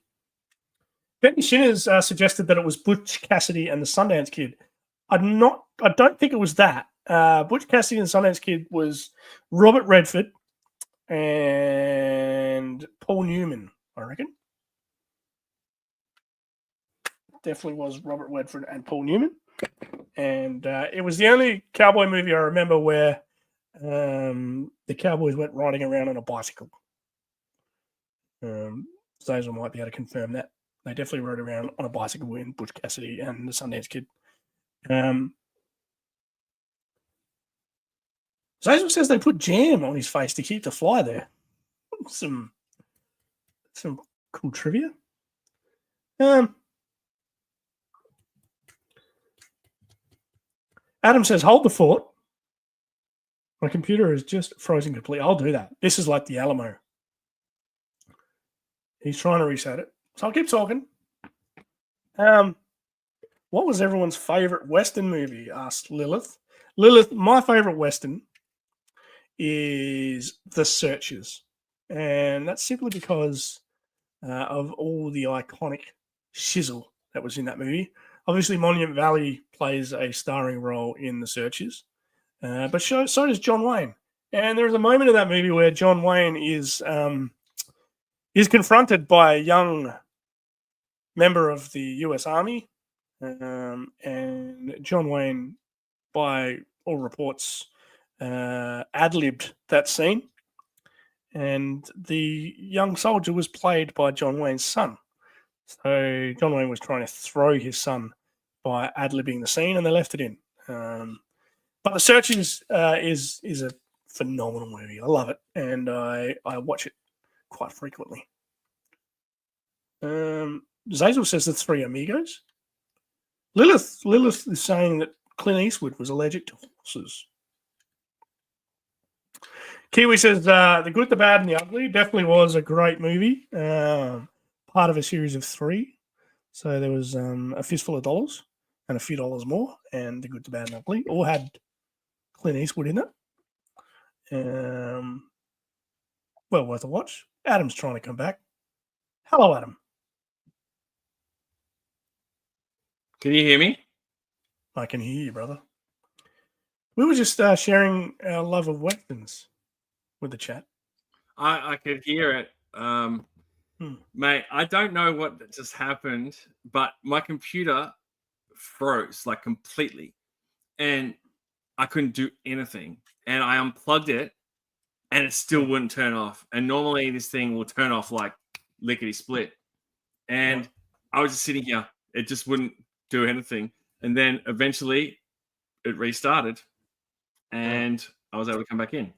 Benny Shinners suggested that it was Butch Cassidy and the Sundance Kid. I don't think it was that. Butch Cassidy and the Sundance Kid was Robert Redford and Paul Newman, I reckon. Definitely was Robert Redford and Paul Newman. And it was the only cowboy movie I remember where the cowboys went riding around on a bicycle. Zazel might be able to confirm that. They definitely rode around on a bicycle in Butch Cassidy and the Sundance Kid. Zazel says they put jam on his face to keep the fly there. Some cool trivia. Adam says, hold the fort. My computer is just frozen completely. I'll do that. This is like the Alamo. He's trying to reset it. So I'll keep talking. What was everyone's favorite Western movie? Asked Lilith. Lilith, my favorite Western is The Searchers. And that's simply because of all the iconic shizzle that was in that movie. Obviously, Monument Valley plays a starring role in The Searchers, but so does John Wayne. And there's a moment in that movie where John Wayne is confronted by a young member of the U.S. Army, and John Wayne, by all reports, ad-libbed that scene. And the young soldier was played by John Wayne's son. So John Wayne was trying to throw his son by ad-libbing the scene, and they left it in. But The Searchers is a phenomenal movie. I love it, and I watch it quite frequently. Zazel says The Three Amigos. Lilith is saying that Clint Eastwood was allergic to horses. Kiwi says The Good, the Bad, and the Ugly definitely was a great movie. Part of a series of 3. So there was A Fistful of Dollars and A Few Dollars More, and The Good, the Bad, and the Ugly all had Clint Eastwood in it. Well worth a watch. Adam's trying to come back. Hello, Adam. Can you hear me? I can hear you, brother. We were just sharing our love of westerns with the chat. I could hear it. Mate, I don't know what just happened, but my computer froze like completely, and I couldn't do anything. And I unplugged it, and it still wouldn't turn off. And normally this thing will turn off like lickety split. And I was just sitting here; it just wouldn't do anything. And then eventually, it restarted, and I was able to come back in.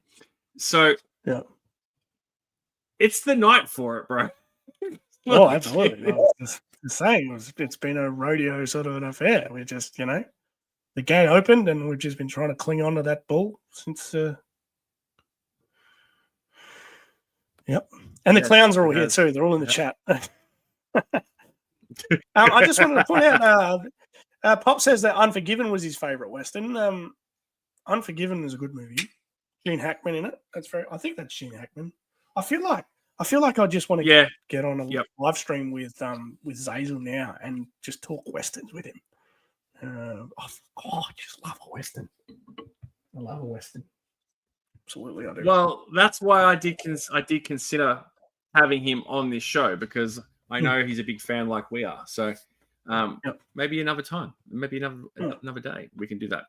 So it's the night for it, bro. Oh, absolutely. I was just saying, it's been a rodeo sort of an affair. We're just, the gate opened, and we've just been trying to cling on to that bull since. Yep. And the clowns are all here too. They're all in the chat. I just wanted to point out, Pop says that Unforgiven was his favorite Western. Unforgiven is a good movie. Gene Hackman in it. I think that's Gene Hackman. I feel like I just want to get on a live stream with Zazel now and just talk Westerns with him. I just love a Western. I love a Western. Absolutely, I do. Well, that's why I did consider having him on this show, because I know he's a big fan like we are. So maybe another time, maybe another day we can do that.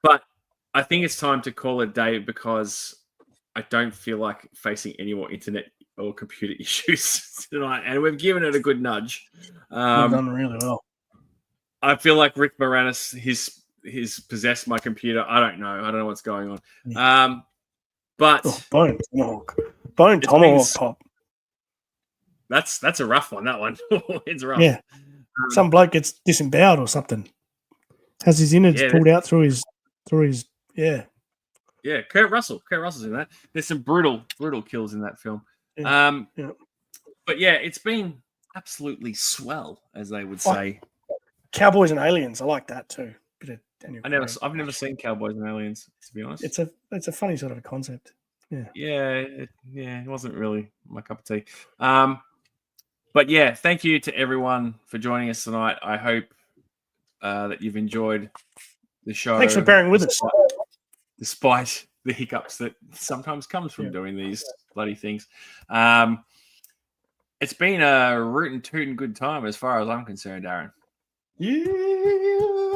But I think it's time to call it a day, because I don't feel like facing any more internet or computer issues tonight, and we've given it a good nudge. We've done really well. I feel like Rick Moranis, he's possessed my computer. I don't know what's going on. But Bone Tomahawk Pop. That's a rough one. That one. It's rough. Yeah. Some bloke gets disemboweled or something. Has his innards pulled out through his. Yeah, Kurt Russell's in that. There's some brutal kills in that film. But yeah, it's been absolutely swell, as they would say. Cowboys and Aliens, I like that too. I've never seen Cowboys and Aliens, to be honest. It's a funny sort of a concept. It wasn't really my cup of tea. But yeah, thank you to everyone for joining us tonight. I hope that you've enjoyed the show. Thanks for bearing with us, despite the hiccups that sometimes comes from doing these bloody things. It's been a rootin' tootin' good time as far as I'm concerned, Darren. Yeah.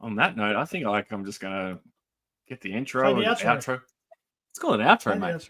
On that note, I think I'm just gonna get the intro and the outro. Let's call it an outro, mate.